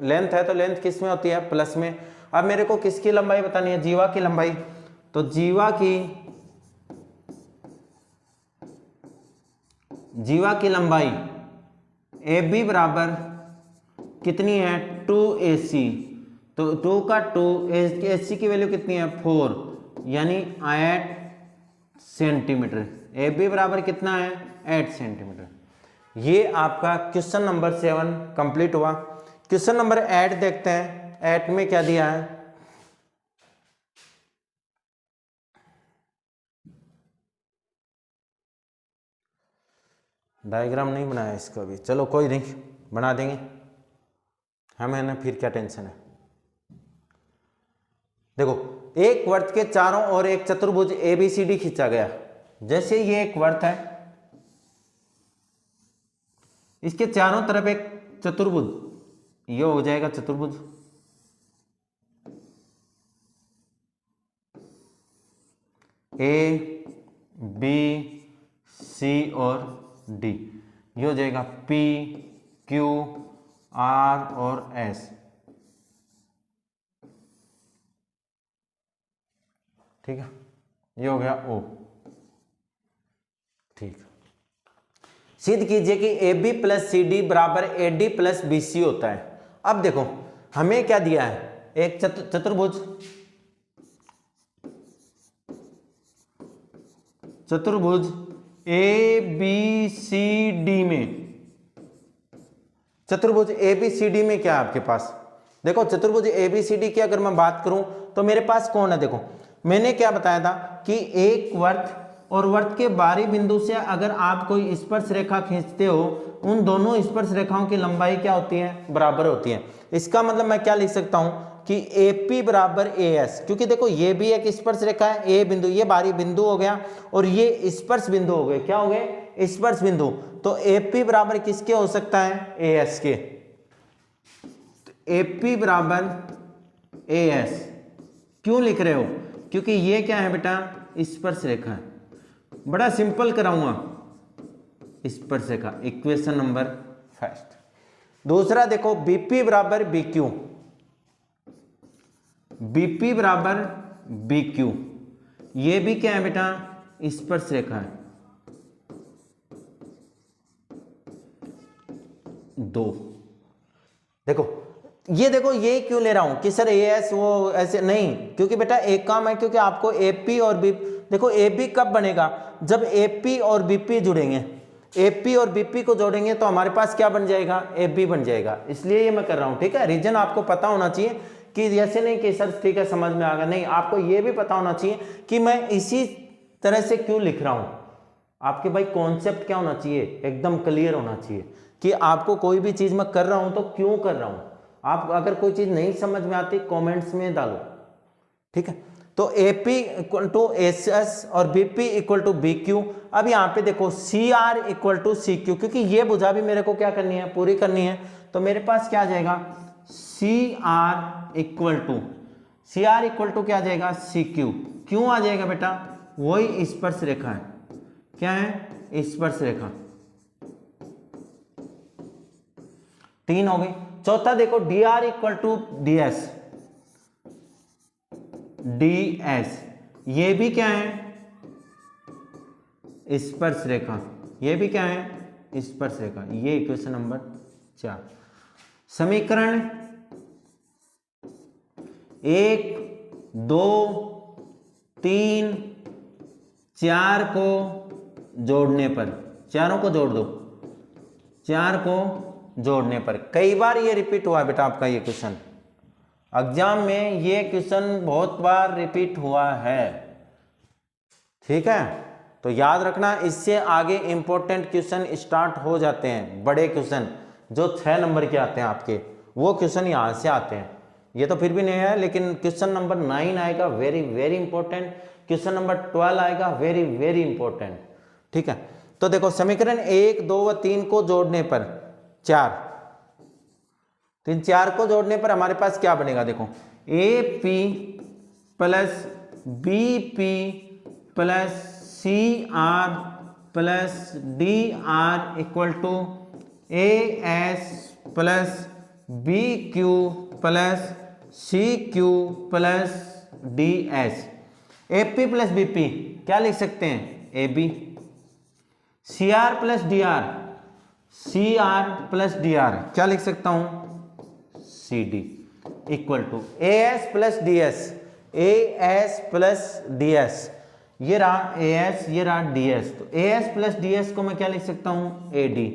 लेंथ है तो लेंथ किस में होती है प्लस में। अब मेरे को किसकी लंबाई बतानी है, जीवा की लंबाई, तो जीवा की लंबाई AB बराबर कितनी है 2AC, तो 2 का 2, AC की वैल्यू कितनी है 4, यानी 8 सेंटीमीटर। AB बराबर कितना है 8 सेंटीमीटर। ये आपका क्वेश्चन नंबर 7 कंप्लीट हुआ। क्वेश्चन नंबर 8 देखते हैं, 8 में क्या दिया है, डायग्राम नहीं बनाया इसका भी, चलो कोई नहीं बना देंगे, हमें ना फिर क्या टेंशन है। देखो एक वर्त के चारों ओर एक चतुर्भुज ABCD खींचा गया। जैसे ये एक वर्त है, इसके चारों तरफ एक चतुर्भुज, ये हो जाएगा चतुर्भुज, ABC और D, ये हो जाएगा PQR और S। ठीक है, ये हो गया O। ठीक, सिद्ध कीजिए कि AB प्लस CD बराबर AD प्लस BC होता है। अब देखो हमें क्या दिया है, एक चतुर्भुज ABCD में, चतुर्भुज ABCD में क्या है आपके पास, देखो चतुर्भुज ABCD की अगर मैं बात करूं तो मेरे पास कौन है, देखो मैंने क्या बताया था कि एक वर्त और वर्त के बाहरी बिंदु से अगर आप कोई स्पर्श रेखा खींचते हो, उन दोनों स्पर्श रेखाओं की लंबाई क्या होती है बराबर होती है। इसका मतलब मैं क्या लिख सकता हूं कि AP बराबर AS, क्योंकि देखो ये भी एक स्पर्श रेखा है, A बिंदु, ये बाहरी बिंदु हो गया और ये स्पर्श बिंदु हो गए, क्या हो गए स्पर्श बिंदु। तो AP बराबर किसके हो सकता है AS के, तो AP बराबर AS क्यों लिख रहे हो, क्योंकि ये क्या है बेटा स्पर्श रेखा है। बड़ा सिंपल कराऊंगा, स्पर्श रेखा, इक्वेशन नंबर फर्स्ट। दूसरा देखो BP बराबर BQ, BP बराबर BQ, ये भी क्या है बेटा स्पर्श रेखा है, 2। देखो ये क्यों ले रहा हूं कि सर AS वो ऐसे नहीं, क्योंकि बेटा एक काम है, क्योंकि आपको AP और BP, देखो AB कब बनेगा जब AP और BP जुड़ेंगे, AP और BP को जोड़ेंगे तो हमारे पास क्या बन जाएगा AB बन जाएगा, इसलिए ये मैं कर रहा हूं। ठीक है, रीजन आपको पता होना चाहिए कि जैसे नहीं कि सर ठीक है समझ में आ गया, नहीं, आपको ये भी पता होना चाहिए कि मैं इसी तरह से क्यों लिख रहा हूं। आपके भाई कॉन्सेप्ट क्या होना चाहिए, एकदम क्लियर होना चाहिए कि आपको कोई भी चीज मैं कर रहा हूं तो क्यों कर रहा हूं। आप अगर कोई चीज नहीं समझ में आती कमेंट्स में डालो, ठीक है। तो AP इक्वल टू SS और BP इक्वल टू BQ। अब यहाँ पे देखो CR इक्वल टू CQ, क्योंकि ये भुजा भी मेरे को क्या करनी है, पूरी करनी है। तो मेरे पास क्या आ जाएगा, CR इक्वल टू क्या आ जाएगा, CQ। क्यों आ जाएगा बेटा, वही स्पर्श रेखा है, क्या है, स्पर्श रेखा। 3 हो गई। चौथा देखो DR इक्वल टू DS, ये भी क्या है, स्पर्श रेखा, ये भी क्या है, स्पर्श रेखा। ये इक्वेशन नंबर 4। समीकरण 1 2 3 4 को जोड़ने पर, चारों को जोड़ दो, 4 को जोड़ने पर, कई बार ये रिपीट हुआ है बेटा आपका ये क्वेश्चन एग्जाम में, ये क्वेश्चन बहुत बार रिपीट हुआ है, ठीक है। तो याद रखना, इससे आगे इंपॉर्टेंट क्वेश्चन स्टार्ट हो जाते हैं, बड़े क्वेश्चन जो 6 नंबर के आते हैं आपके, वो क्वेश्चन यहां से आते हैं। ये तो फिर भी नहीं है, लेकिन क्वेश्चन नंबर 9 आएगा, very very important. Question number 12 आएगा, वेरी वेरी इंपॉर्टेंट, ठीक है। तो देखो समीकरण 1 2 व 3 को जोड़ने पर 4 को जोड़ने पर हमारे पास क्या बनेगा, देखो AP plus BP plus CR plus DR equal to AS plus BQ plus CQ plus DS। AP plus BP क्या लिख सकते हैं, AB। CR plus DR, CR plus DR क्या लिख सकता हूं, CD equal to AS plus DS, AS plus DS, ये रहा AS, ये रहा DS। तो AS प्लस DS को मैं क्या लिख सकता हूं, AD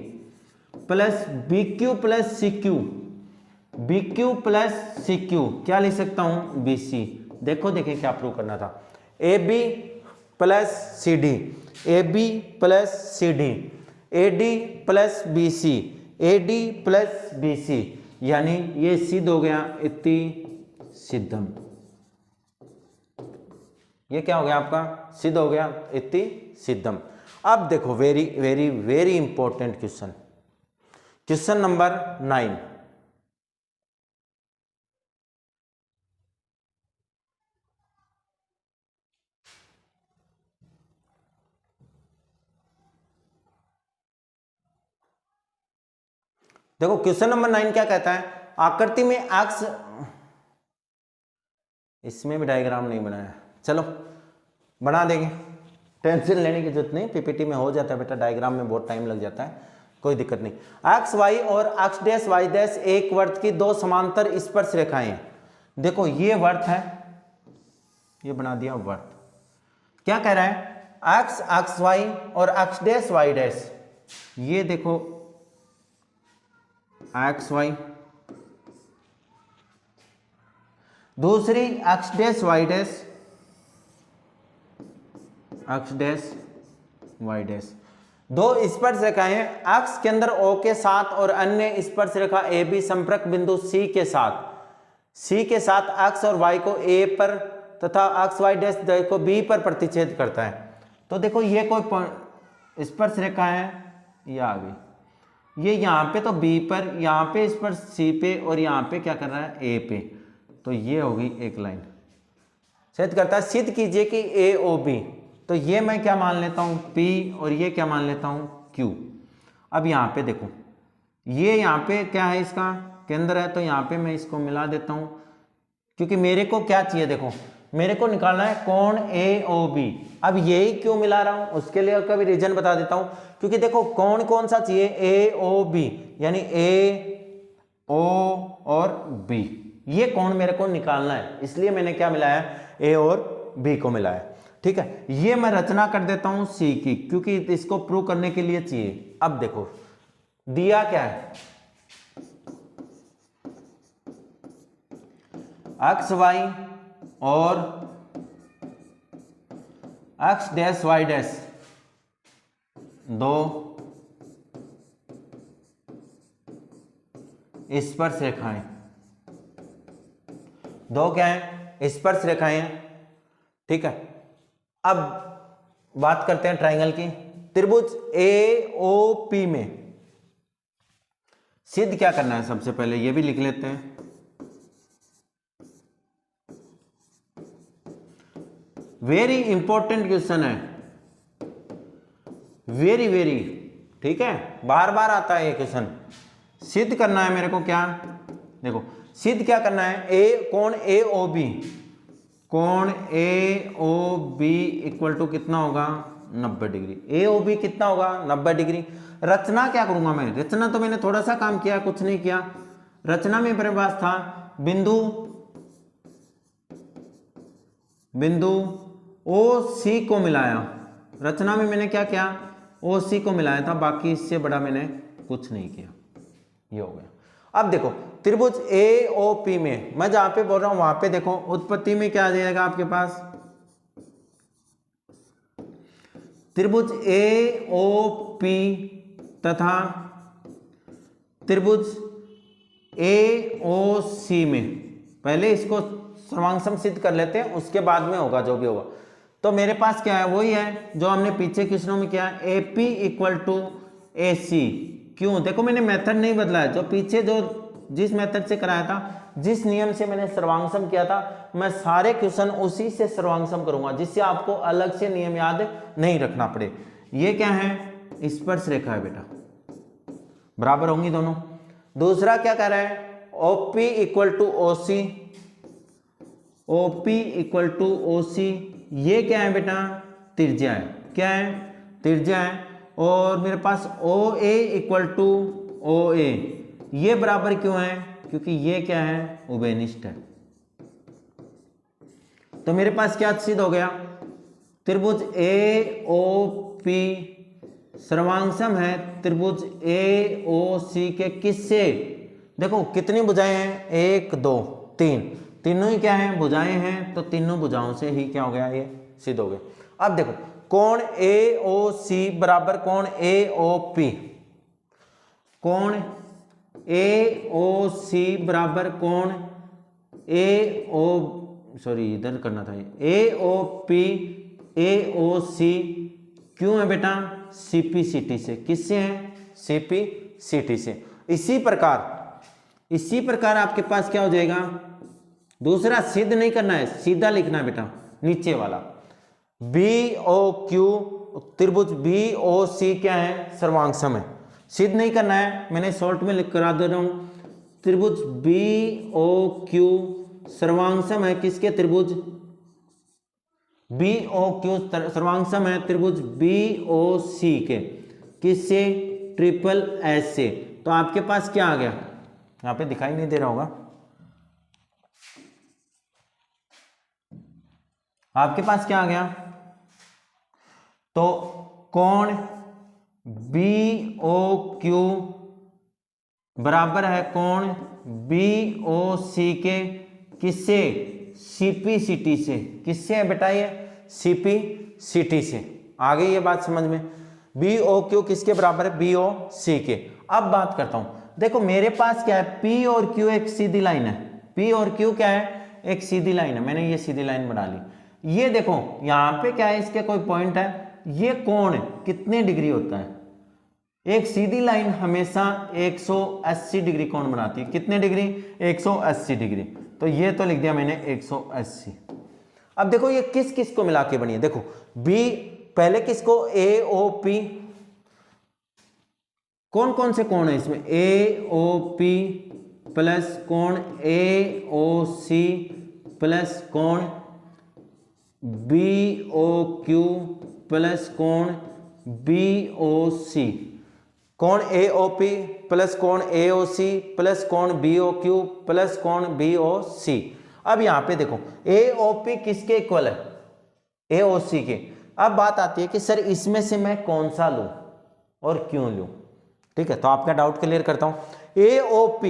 plus BQ plus CQ, BQ plus CQ क्या लिख सकता हूं, BC। देखो देखें क्या प्रूव करना था, AB plus CD, AB plus CD, AD plus BC, AD plus BC, यानी ये सिद्ध हो गया, इति सिद्धम। ये क्या हो गया आपका, सिद्ध हो गया, इति सिद्धम। अब देखो very very very important question, question number 9। देखो क्वेश्चन नंबर 9 क्या कहता है, आकृति में अक्ष, इसमें भी डायग्राम नहीं बनाया, चलो बना देंगे, टेंशन लेने की जरूरत नहीं, पीपीटी में हो जाता है बेटा, डायग्राम में बहुत टाइम लग जाता है, कोई दिक्कत नहीं। अक्ष वाई और अक्ष डैश वाई डैश एक वर्त की 2 समांतर स्पर्श रेखाएं हैं। देखो ये वर्त है, ये बना दिया वर्त। क्या कह रहा है, अक्ष अक्ष वाई और अक्ष डैश वाई डैश, ये देखो एक्स वाई, दूसरी अक्ष डैश वाई डैश, अक्ष डैश वाई डैश, 2 स्पर्श रेखाएं हैं अक्ष के अंदर O के साथ और अन्य स्पर्श रेखा AB संपर्क बिंदु C के साथ अक्ष और Y को A पर तथा अक्ष Y डैश को B पर प्रतिच्छेद करता है। तो देखो ये कोई स्पर्श रेखा है, ये आ गई, ये यहाँ पे तो B पर, यहाँ पे स्पर्श C पे और यहाँ पे क्या कर रहा है, A पे। तो ये होगी एक लाइन, सिद्ध करता है, सिद्ध कीजिए कि AOB। तो ये मैं क्या मान लेता हूँ P और ये क्या मान लेता हूँ Q। अब यहाँ पे देखो, ये यहाँ पे क्या है, इसका केंद्र है, तो यहाँ पे मैं इसको मिला देता हूँ, क्योंकि मेरे को क्या चाहिए, देखो मेरे को निकालना है कोण AOB। अब यही क्यों मिला रहा हूँ, उसके लिए का भी रीजन बता देता हूँ, क्योंकि देखो कोण कौन सा चाहिए, AOB, यानी AO और B, ये कोण मेरे को निकालना है, इसलिए मैंने क्या मिलाया, A और B को मिलाया, ठीक है। ये मैं रचना कर देता हूं C की, क्योंकि इसको प्रूव करने के लिए चाहिए। अब देखो दिया क्या है, एक्स वाई और एक्स डैश वाई डैश दो स्पर्श रेखाएं, दो क्या है स्पर्श रेखाएं हैं, ठीक है। अब बात करते हैं ट्रायंगल की। त्रिभुज AOP में सिद्ध क्या करना है, सबसे पहले ये भी लिख लेते हैं। वेरी इंपॉर्टेंट क्वेश्चन है, वेरी वेरी, ठीक है, बार बार आता है ये क्वेश्चन। सिद्ध करना है मेरे को क्या, देखो सिद्ध क्या करना है, कोण AOB, कोण AOB इक्वल टू कितना होगा 90 डिग्री। AOB कितना होगा 90 डिग्री। रचना क्या करूंगा मैं, रचना तो मैंने थोड़ा सा काम किया, कुछ नहीं किया। रचना में मेरे पास था बिंदु OC को मिलाया, रचना में मैंने क्या किया OC को मिलाया था, बाकी इससे बड़ा मैंने कुछ नहीं किया, ये हो गया। अब देखो त्रिभुज AOP में मैं जहां पे बोल रहा हूं वहां पे देखो उत्पत्ति में क्या आ जाएगा आपके पास, त्रिभुज AOP तथा त्रिभुज AOC में पहले इसको सर्वांग सिद्ध कर लेते हैं, उसके बाद में होगा जो भी होगा। तो मेरे पास क्या है, वही है जो हमने पीछे क्वेश्चनों में किया, AP इक्वल टू AC। क्यों, देखो मैंने मेथड नहीं बदला है, जो पीछे जो जिस मेथड से कराया था, जिस नियम से मैंने सर्वांगसम किया था, मैं सारे क्वेश्चन उसी से सर्वांगसम करूंगा, जिससे आपको अलग से नियम याद नहीं रखना पड़े। ये क्या है स्पर्श रेखा है बेटा, बराबर होंगी दोनों। दूसरा क्या कह रहा है, OP equal to OC, OP equal to OC, ये क्या है बेटा त्रिज्या है, क्या है त्रिज्या है। और मेरे पास OA इक्वल टू OA, ये बराबर क्यों है, क्योंकि ये क्या है उभयनिष्ठ है। तो मेरे पास क्या सिद्ध हो गया, त्रिभुज AOP सर्वांगसम है त्रिभुज AOC के किससे, देखो कितनी भुजाएं हैं, 1 2 3, तीनों ही क्या है भुजाएं हैं, तो तीनों भुजाओं से ही क्या हो गया ये सिद्ध हो गया। अब देखो कोण AOC बराबर कोण AOP, कोण AOC बराबर कोण इधर करना था, AOP AOC क्यों है बेटा CP/CT से, किससे है CP/CT से। इसी प्रकार आपके पास क्या हो जाएगा, दूसरा सिद्ध नहीं करना है, सीधा लिखना है बेटा नीचे वाला, BOQ त्रिभुज BOC क्या है सर्वांगसम है, सिद्ध नहीं करना है, मैंने शॉर्ट में लिख करा दे रहा हूं। त्रिभुज BOQ सर्वांगसम है किसके, त्रिभुज BOQ सर्वांगसम है त्रिभुज BOC के, किससे SSS से। तो आपके पास क्या आ गया, यहां पे दिखाई नहीं दे रहा होगा, आपके पास क्या आ गया, तो कोण BOQ बराबर है कोण BOC के किससे CP/CT से, किससे है बेटा ये CP/CT से। आ गई ये बात समझ में, BOQ किसके बराबर है BOC के। अब बात करता हूं, देखो मेरे पास क्या है P और Q एक सीधी लाइन है, P और Q क्या है एक सीधी लाइन है, मैंने ये सीधी लाइन बना ली। ये देखो यहां पे क्या है इसके कोई पॉइंट है, ये कोण कितने डिग्री होता है, एक सीधी लाइन हमेशा 180 डिग्री कोण बनाती है, कितने डिग्री 180 डिग्री, तो ये तो लिख दिया मैंने 180। अब देखो ये किस किस को मिला के बनी है, देखो B पहले किसको AOP, कौन कौन से कोण है इसमें, AOP प्लस कोण AOC प्लस कोण BOQ प्लस कोण BOC, कोण AOP प्लस कोण AOC प्लस कोण BOQ प्लस कोण BOC। अब यहां पे देखो AOP किसके इक्वल है, AOC के। अब बात आती है कि सर इसमें से मैं कौन सा लूं और क्यों लूं, ठीक है, तो आपका डाउट क्लियर करता हूं। AOP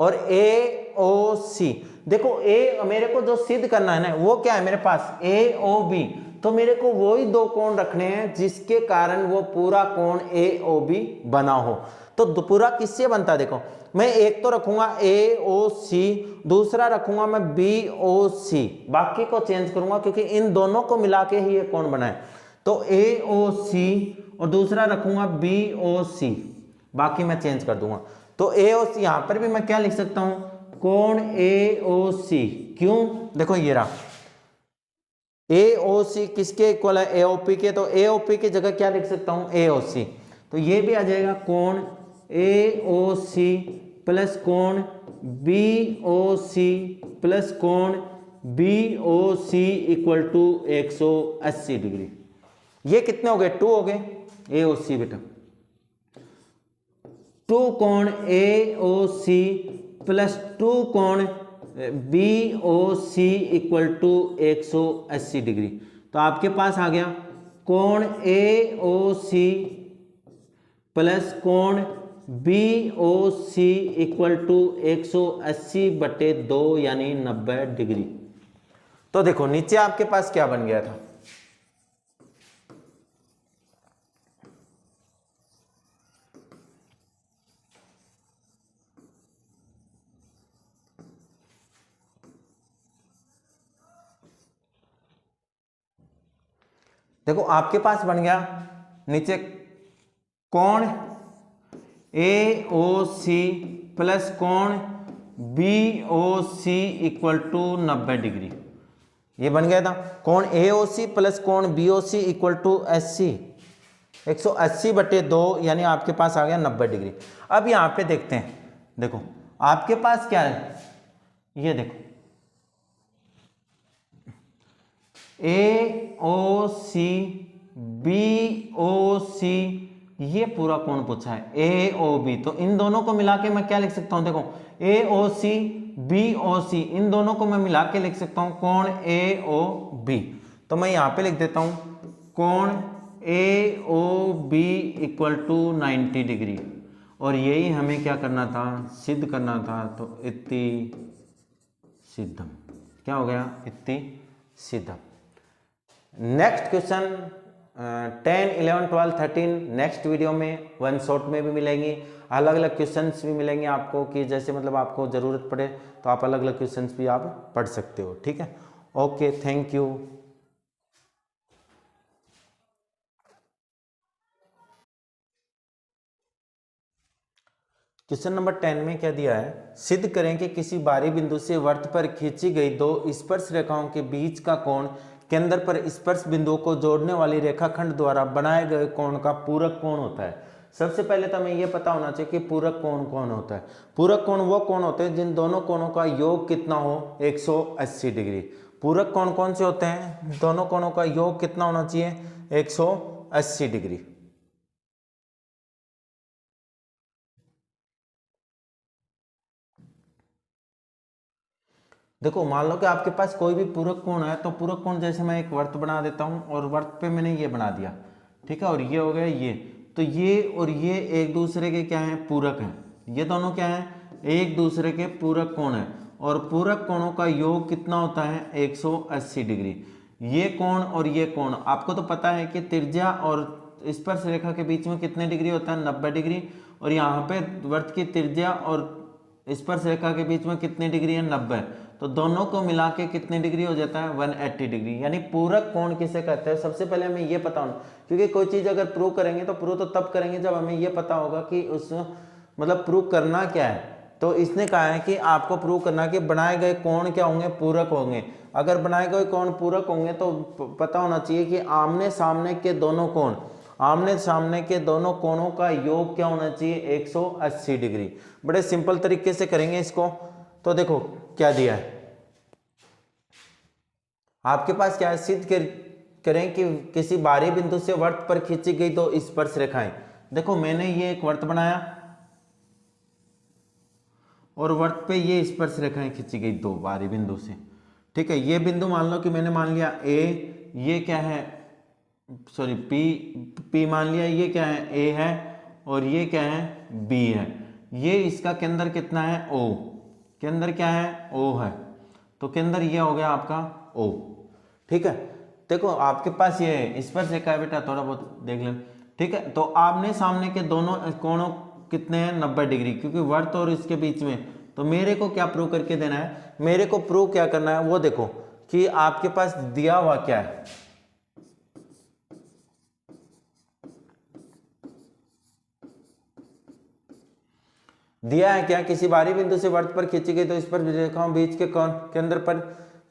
और ए ओ सी। देखो ए मेरे को जो सिद्ध करना है ना वो क्या है मेरे पास, ए ओ बी। तो मेरे को वही दो कोण रखने हैं जिसके कारण वो पूरा कोण ए ओ बी बना हो। तो पूरा किससे बनता है, देखो मैं एक तो रखूंगा ए ओ सी, दूसरा रखूंगा मैं बी ओ सी, बाकी को चेंज करूंगा क्योंकि इन दोनों को मिला के ही ये कोण बना है। तो ए ओ सी और दूसरा रखूंगा बी ओ सी, बाकी मैं चेंज कर दूंगा। तो ए ओ सी यहां पर भी मैं क्या लिख सकता हूं, कोण ए ओ सी। क्यों, देखो ये रहा ए ओ सी किसके इक्वल है, ए ओ पी के। तो ए ओ पी की जगह क्या लिख सकता हूं, ए ओ सी। तो ये भी आ जाएगा कोण ए ओ सी प्लस कोण बी ओ सी प्लस कोण B O C equal to 180 degree. ये कितने हो गए, 2 हो गए ए ओ सी बेटा। 2 कोण ए ओ सी प्लस 2 कोण B O C equal to 180 degree. तो आपके पास आ गया कोण ए ओ सी प्लस कोण B O C equal to 180/2 यानी 90 डिग्री। तो देखो नीचे आपके पास क्या बन गया था, देखो आपके पास बन गया नीचे कोण ए ओ सी प्लस कोण B O C equal to 90 degree. ये बन गया था कोण ए ओ सी प्लस कोण B O C equal to 180/2 यानी आपके पास आ गया 90 डिग्री। अब यहां पे देखते हैं, देखो आपके पास क्या है, ये देखो ए ओ सी बी ओ सी, ये पूरा कोण पूछा है ए ओ बी। तो इन दोनों को मिला के मैं क्या लिख सकता हूं, देखो ए ओ सी बी ओ सी, इन दोनों को मैं मिला के लिख सकता हूं कोण ए ओ बी। तो मैं यहां पे लिख देता हूं कोण A O B equal to 90 degree. और यही हमें क्या करना था, सिद्ध करना था। तो इति सिद्धम, क्या हो गया, इति सिद्धम। नेक्स्ट क्वेश्चन 10, 11, 12, 13 नेक्स्ट वीडियो में वन शॉट में भी मिलेंगी। अलग अलग क्वेश्चंस भी मिलेंगे आपको कि जैसे मतलब आपको ज़रूरत पड़े तो आप अलग अलग क्वेश्चंस भी आप पढ़ सकते हो, ठीक है। Okay, thank you. Question number 10 में क्या दिया है, सिद्ध करें कि किसी बाहरी बिंदु से वृत्त पर खींची गई दो स्पर्श रेखाओं के बीच का कोण केंद्र पर स्पर्श बिंदुओं को जोड़ने वाली रेखाखंड द्वारा बनाए गए कोण का पूरक कोण होता है। सबसे पहले तो हमें यह पता होना चाहिए कि पूरक कोण कौन होता है। पूरक कोण वो कोण होते हैं जिन दोनों कोणों का योग कितना हो, 180 डिग्री। पूरक कोण कौन से होते हैं, दोनों कोणों का योग कितना होना चाहिए, 180 डिग्री। देखो मान लो कि आपके पास कोई भी पूरक कोण है, तो पूरक कोण जैसे मैं एक वर्त बना देता हूं और वर्त पे मैंने ये बना दिया, ठीक है, और ये हो गया ये। तो ये और ये एक दूसरे के क्या है, पूरक हैं। ये दोनों क्या हैं, एक दूसरे के पूरक कोण है। और पूरक कोणों का योग कितना होता है, 180 डिग्री। ये कोण और ये कोण आपको तो पता है कि त्रिज्या और स्पर्श रेखा के बीच में कितने डिग्री होता है, 90 डिग्री। और यहाँ पे वर्त की त्रिज्या और स्पर्श रेखा के बीच में कितनी डिग्री है, 90। तो दोनों को मिला के कितने डिग्री हो जाता है, 180 डिग्री। यानी पूरक कोण किसे कहते हैं, सबसे पहले हमें ये पता होना, क्योंकि कोई चीज अगर प्रूव करेंगे तो प्रूव तो तब करेंगे जब हमें ये पता होगा कि उस मतलब प्रूव करना क्या है। तो इसने कहा है कि आपको प्रूव करना कि बनाए गए कोण क्या होंगे, पूरक होंगे। अगर बनाए गए कोण पूरक होंगे तो पता होना चाहिए कि आमने सामने के दोनों कोण, आमने सामने के दोनों कोणों का योग क्या होना चाहिए, 180 डिग्री। बड़े सिंपल तरीके से करेंगे इसको। तो देखो क्या दिया है आपके पास, क्या है, सिद्ध करें कि किसी बाहरी बिंदु से वृत्त पर खींची गई दो स्पर्श रेखाएं। देखो मैंने ये एक वृत्त बनाया और वृत्त पे ये स्पर्श रेखाएं खींची गई दो बाहरी बिंदु से, ठीक है। ये बिंदु मान लो कि मैंने मान लिया ए, ये क्या है, पी मान लिया, ये क्या है, ए है, और ये क्या है, बी है, ये इसका केंद्र कितना है O, केंद्र क्या है O है, तो केंद्र ये हो गया आपका O। ठीक है, देखो आपके पास ये स्पर्श रेखा है बेटा, थोड़ा बहुत देख लें। ठीक है, तो आमने सामने के दोनों कोणों कितने हैं 90 डिग्री, क्योंकि वर्त और इसके बीच में। तो मेरे को क्या प्रूव करके देना है, मेरे को प्रूव क्या करना है वो देखो कि आपके पास दिया हुआ क्या है। दिया है क्या, किसी बाहरी बिंदु से वर्त पर खींची गई तो इस पर रेखाओं बीच के कोण केंद्र पर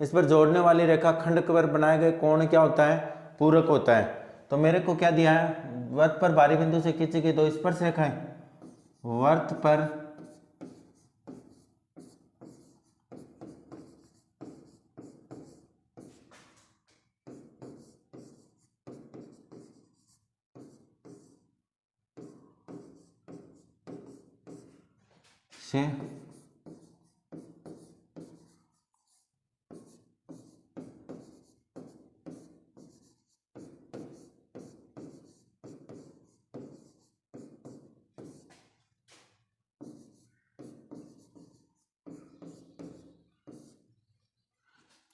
इस पर जोड़ने वाली रेखा खंड पर बनाए गए कोण क्या होता है, पूरक होता है। तो मेरे को क्या दिया है, वर्त पर बाहरी बिंदु से खींची गई तो स्पर्श रेखाएं वर्त पर से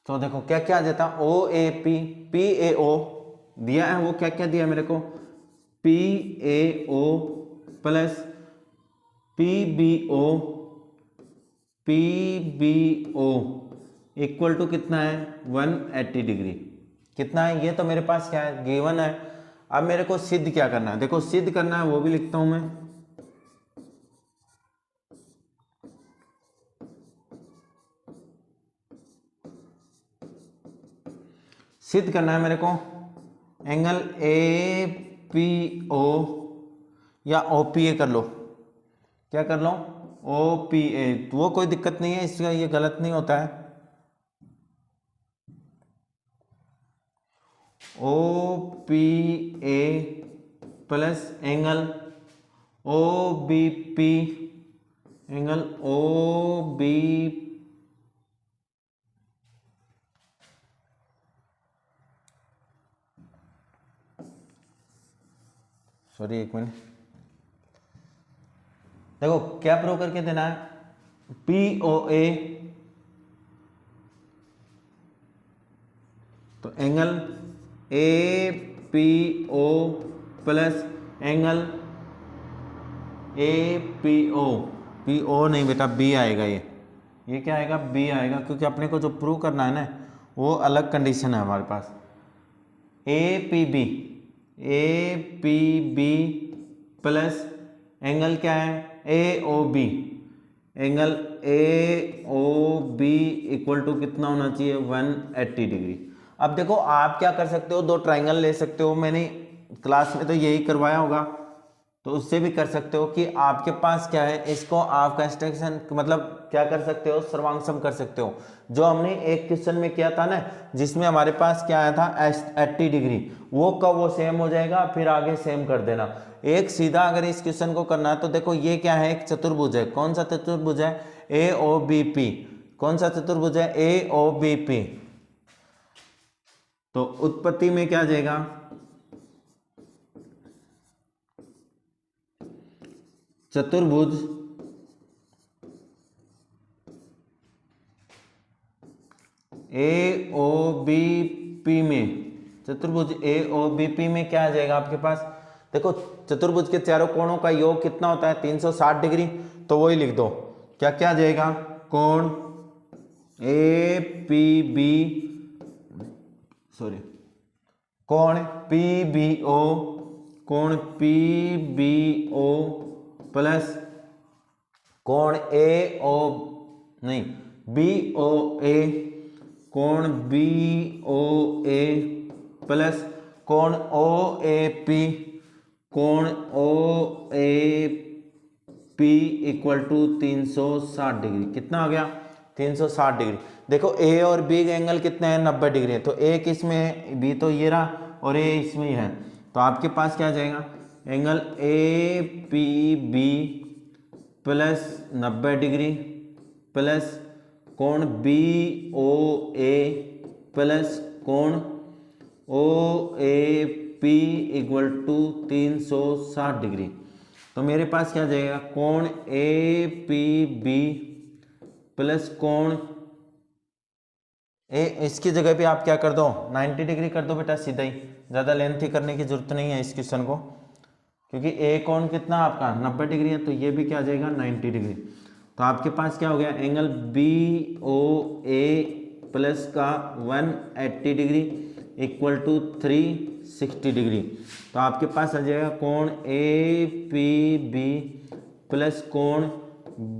तो देखो क्या क्या देता, ओ ए पी, पी ए ओ दिया है, वो क्या क्या दिया मेरे को, P A O plus P B O, P B O equal to कितना है 180 डिग्री। कितना है ये तो मेरे पास क्या है गिवन है। अब मेरे को सिद्ध क्या करना है, देखो सिद्ध करना है वो भी लिखता हूं मैं। सिद्ध करना है मेरे को एंगल ए पी ओ या ओ पी ए कर लो, क्या कर लो ओ पी ए, वो कोई दिक्कत नहीं है, इसका ये गलत नहीं होता है। O P A plus angle O B P, angle O B sorry एक मिनट, देखो क्या प्रूव करके देना है, पी ओ ए तो angle A P O plus angle A P O, P O नहीं बेटा बी आएगा, ये क्या आएगा बी आएगा, क्योंकि अपने को जो प्रूव करना है ना वो अलग कंडीशन है हमारे पास। A P B, A P B plus angle क्या है A O B, angle A O B equal to कितना होना चाहिए 180 डिग्री। अब देखो आप क्या कर सकते हो, दो ट्राइंगल ले सकते हो, मैंने क्लास में तो यही करवाया होगा, तो उससे भी कर सकते हो कि आपके पास क्या है, इसको आप एक्सटेंशन मतलब क्या कर सकते हो सर्वांगसम कर सकते हो। जो हमने एक क्वेश्चन में किया था ना जिसमें हमारे पास क्या आया था 80 डिग्री, वो कब वो सेम हो जाएगा, फिर आगे सेम कर देना। एक सीधा अगर इस क्वेश्चन को करना है तो देखो ये क्या है, एक चतुर्भुज है, कौन सा चतुर्भुज है ए ओ बी पी, कौन सा चतुर्भुज है ए ओ बी पी। तो उत्पत्ति में क्या आ जाएगा चतुर्भुज ए ओ बी पी में, चतुर्भुज ए ओ बी पी में क्या आ जाएगा आपके पास, देखो चतुर्भुज के चारों कोणों का योग कितना होता है 360 डिग्री, तो वही लिख दो क्या क्या आ जाएगा, कोण ए पी बी सॉरी कोण पी बी ओ, कोण पी बी ओ प्लस कोण ए ओ नहीं बी ओ ए, कोण बी ओ ए प्लस कोण ओ ए पी, कोण O A P equal to 360 degree. कितना आ गया 360 डिग्री। देखो ए और बी के एंगल कितने हैं 90 डिग्री है, तो ए किस में है, बी तो ये रहा और ए इसमें ही है, तो आपके पास क्या आ जाएगा angle A P B plus 90 degree plus कोण बी ओ ए प्लस कोण O A P equal to 360 degree. तो मेरे पास क्या जाएगा, कोण ए पी बी प्लस कोण ए, इसकी जगह पे आप क्या कर दो 90 डिग्री कर दो बेटा सीधा ही, ज़्यादा लेंथी करने की जरूरत नहीं है इस क्वेश्चन को, क्योंकि ए कोण कितना आपका 90 डिग्री है, तो ये भी क्या आ जाएगा 90 डिग्री। तो आपके पास क्या हो गया, angle B O A plus का 180 डिग्री इक्वल टू 360 डिग्री। तो आपके पास आ जाएगा कोण ए पी बी प्लस कोण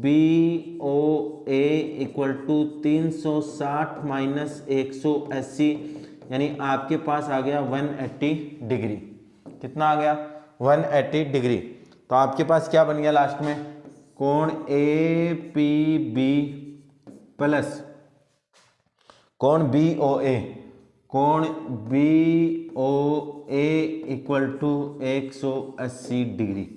B O A equal to 360 minus 180, यानी आपके पास आ गया 180 डिग्री। कितना आ गया 180 डिग्री। तो आपके पास क्या बन गया लास्ट में, कोण ए पी बी प्लस कोण बी ओ ए, कोण B O A equal to 180 degree.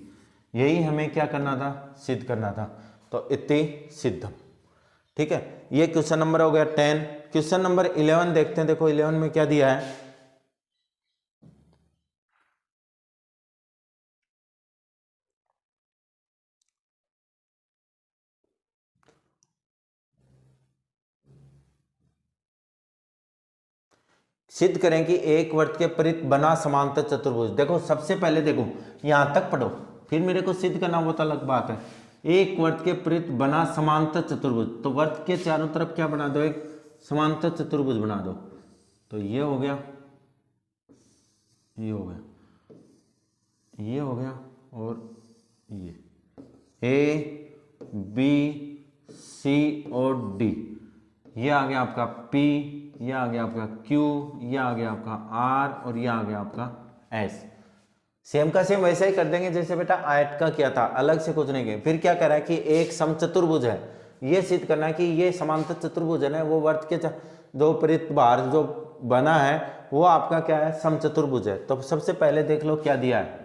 यही हमें क्या करना था, सिद्ध करना था। तो इति सिद्धम। ठीक है, ये क्वेश्चन नंबर हो गया 10। क्वेश्चन नंबर 11 देखते हैं। देखो 11 में क्या दिया है, सिद्ध करें कि एक वृत्त के परित बना समांतर चतुर्भुज। देखो सबसे पहले देखो यहां तक पढ़ो, फिर मेरे को सिद्ध करना वो तो अलग बात है। एक वृत्त के परित बना समांतर चतुर्भुज, तो वृत्त के चारों तरफ क्या बना दो, एक समांतर चतुर्भुज बना दो। तो ये हो गया, ये हो गया, ये हो गया और ये ए बी सी और डी, ये आ गया आपका P, ये आ गया आपका Q, ये आ गया आपका R और ये आ गया आपका S। सेम का सेम वैसा ही कर देंगे जैसे बेटा आयत का किया था, अलग से कुछ नहीं किया। फिर क्या करा है कि एक समचतुर्भुज है, ये सिद्ध करना है कि ये समांतर चतुर्भुज है ना, वो वर्त के जो परित बार जो बना है वो आपका क्या है, समचतुर्भुज है। तो सबसे पहले देख लो क्या दिया है,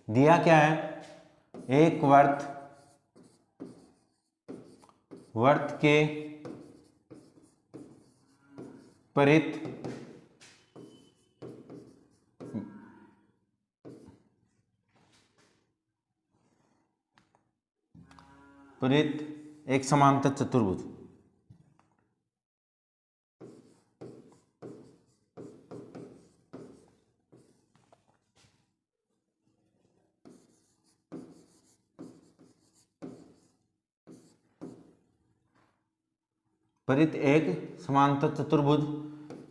दिया क्या है, एक वर्त के परित एक समांतर चतुर्भुज। परित एक समांतर चतुर्भुज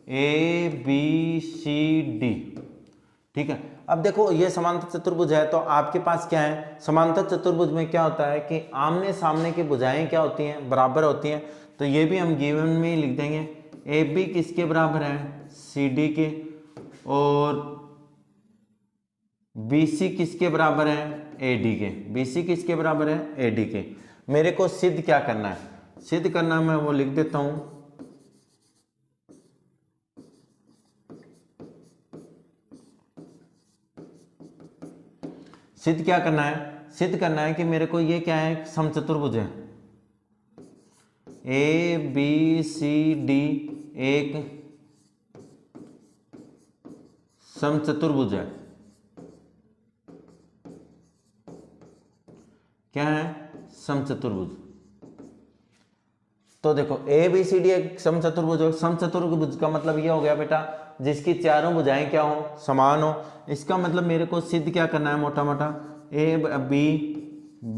ए बी सी डी। ठीक है, अब देखो ये समांतर चतुर्भुज है, तो आपके पास क्या है, समांतर चतुर्भुज में क्या होता है कि आमने सामने की भुजाएं क्या होती हैं, बराबर होती हैं। तो ये भी हम गिवन में ही लिख देंगे, ए बी किसके बराबर है, सी डी के, और बी सी किसके बराबर है, ए डी के। बी सी किसके बराबर है, ए डी के। मेरे को सिद्ध क्या करना है, सिद्ध करना मैं वो लिख देता हूं, सिद्ध क्या करना है, सिद्ध करना है कि मेरे को ये क्या है, समचतुर्भुज है, ए बी सी डी एक समचतुर्भुज है। क्या है, समचतुर्भुज। तो देखो ए बी सी डी एक समचतुर्भुज हो, समचतुर्भुज का मतलब ये हो गया बेटा जिसकी चारों भुजाएं क्या हो, समान हो। इसका मतलब मेरे को सिद्ध क्या करना है, मोटा मोटा A B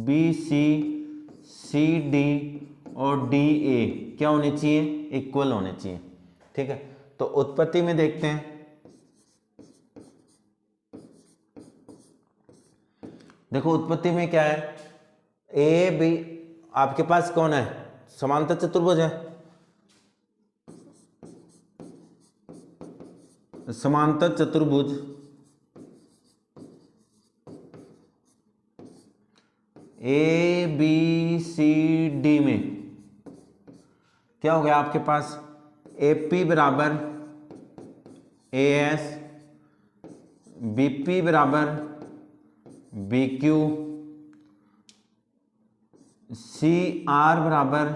B C C D और डी ए क्या होने चाहिए, इक्वल होने चाहिए। ठीक है, तो उत्पत्ति में देखते हैं, देखो उत्पत्ति में क्या है, ए बी आपके पास कौन है, समांतर चतुर्भुज है, समांतर चतुर्भुज ए बी सी डी में क्या हो गया आपके पास, ए पी बराबर ए एस, बी पी बराबर बी क्यू, सी आर बराबर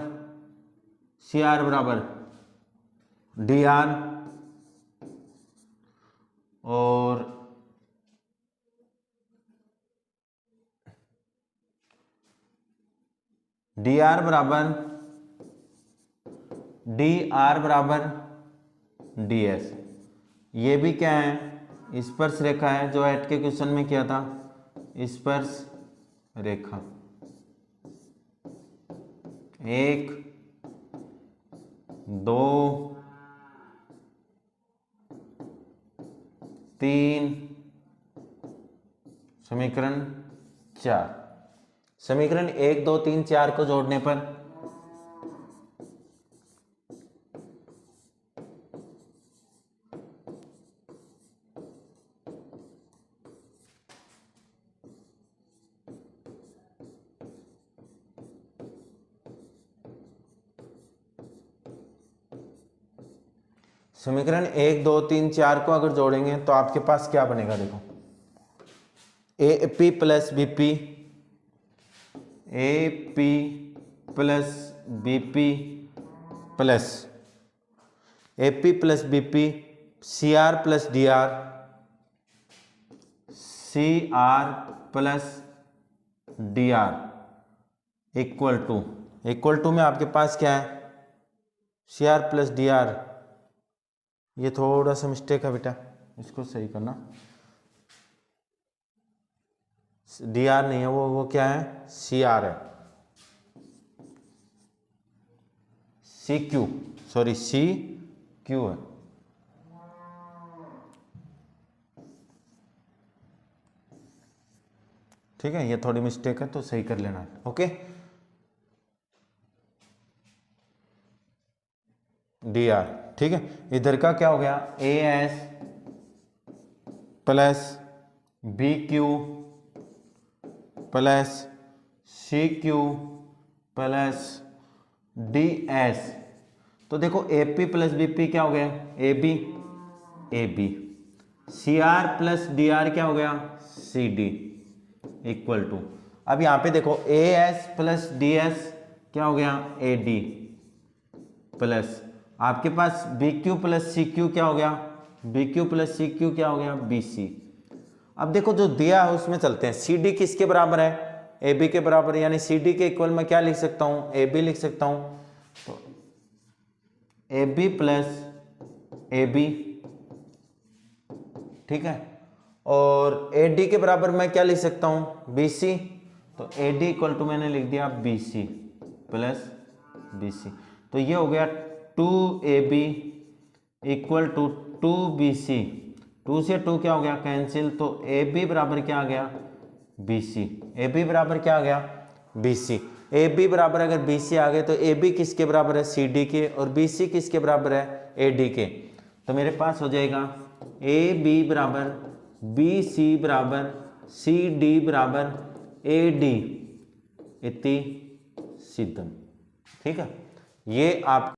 डी आर, और डी आर बराबर डी एस। ये भी क्या है, स्पर्श रेखा है, जो एट के क्वेश्चन में किया था, स्पर्श रेखा। 1 2 3 समीकरण 4। समीकरण 1 2 3 4 को जोड़ने पर समीकरण 1 2 3 4 को अगर जोड़ेंगे तो आपके पास क्या बनेगा, देखो A P plus B P, A P plus B P plus A P plus B P, C R plus D R, C R plus D R equal to में आपके पास क्या है, C R plus D R. ये थोड़ा सा मिस्टेक है बेटा, इसको सही करना। डी आर नहीं है, वो क्या है, सी आर है, C Q, sorry C Q है। ठीक है, ये थोड़ी मिस्टेक है तो सही कर लेना। ओके, डी आर, ठीक है। इधर का क्या हो गया, A S plus B Q plus C Q plus D S. तो देखो A P plus B P क्या हो गया, A B, C R plus D R क्या हो गया, सी डी इक्वल टू। अब यहाँ पे देखो A S plus D S क्या हो गया, ए डी प्लस आपके पास B Q plus C Q क्या हो गया, B Q plus C Q क्या हो गया, बी सी। अब देखो जो दिया है उसमें चलते हैं। सी डी किसके बराबर है, ए बी के बराबर, यानी सी डी के इक्वल मैं क्या लिख सकता हूँ, ए बी लिख सकता हूँ। तो A B plus A B, ठीक है, और ए डी के बराबर मैं क्या लिख सकता हूँ, बी सी। तो ए डी इक्वल टू मैंने लिख दिया B C plus B C. तो ये हो गया 2ab इक्वल टू 2bc। 2 से 2 क्या हो गया, कैंसिल। तो ab बराबर क्या आ गया, bc। ab बराबर क्या आ गया, bc। ab बराबर अगर bc आ गए तो ab किसके बराबर है, cd के, और bc किसके बराबर है, ad के। तो मेरे पास हो जाएगा ab बराबर bc बराबर cd बराबर ad इति सिद्धम। ठीक है, ये आप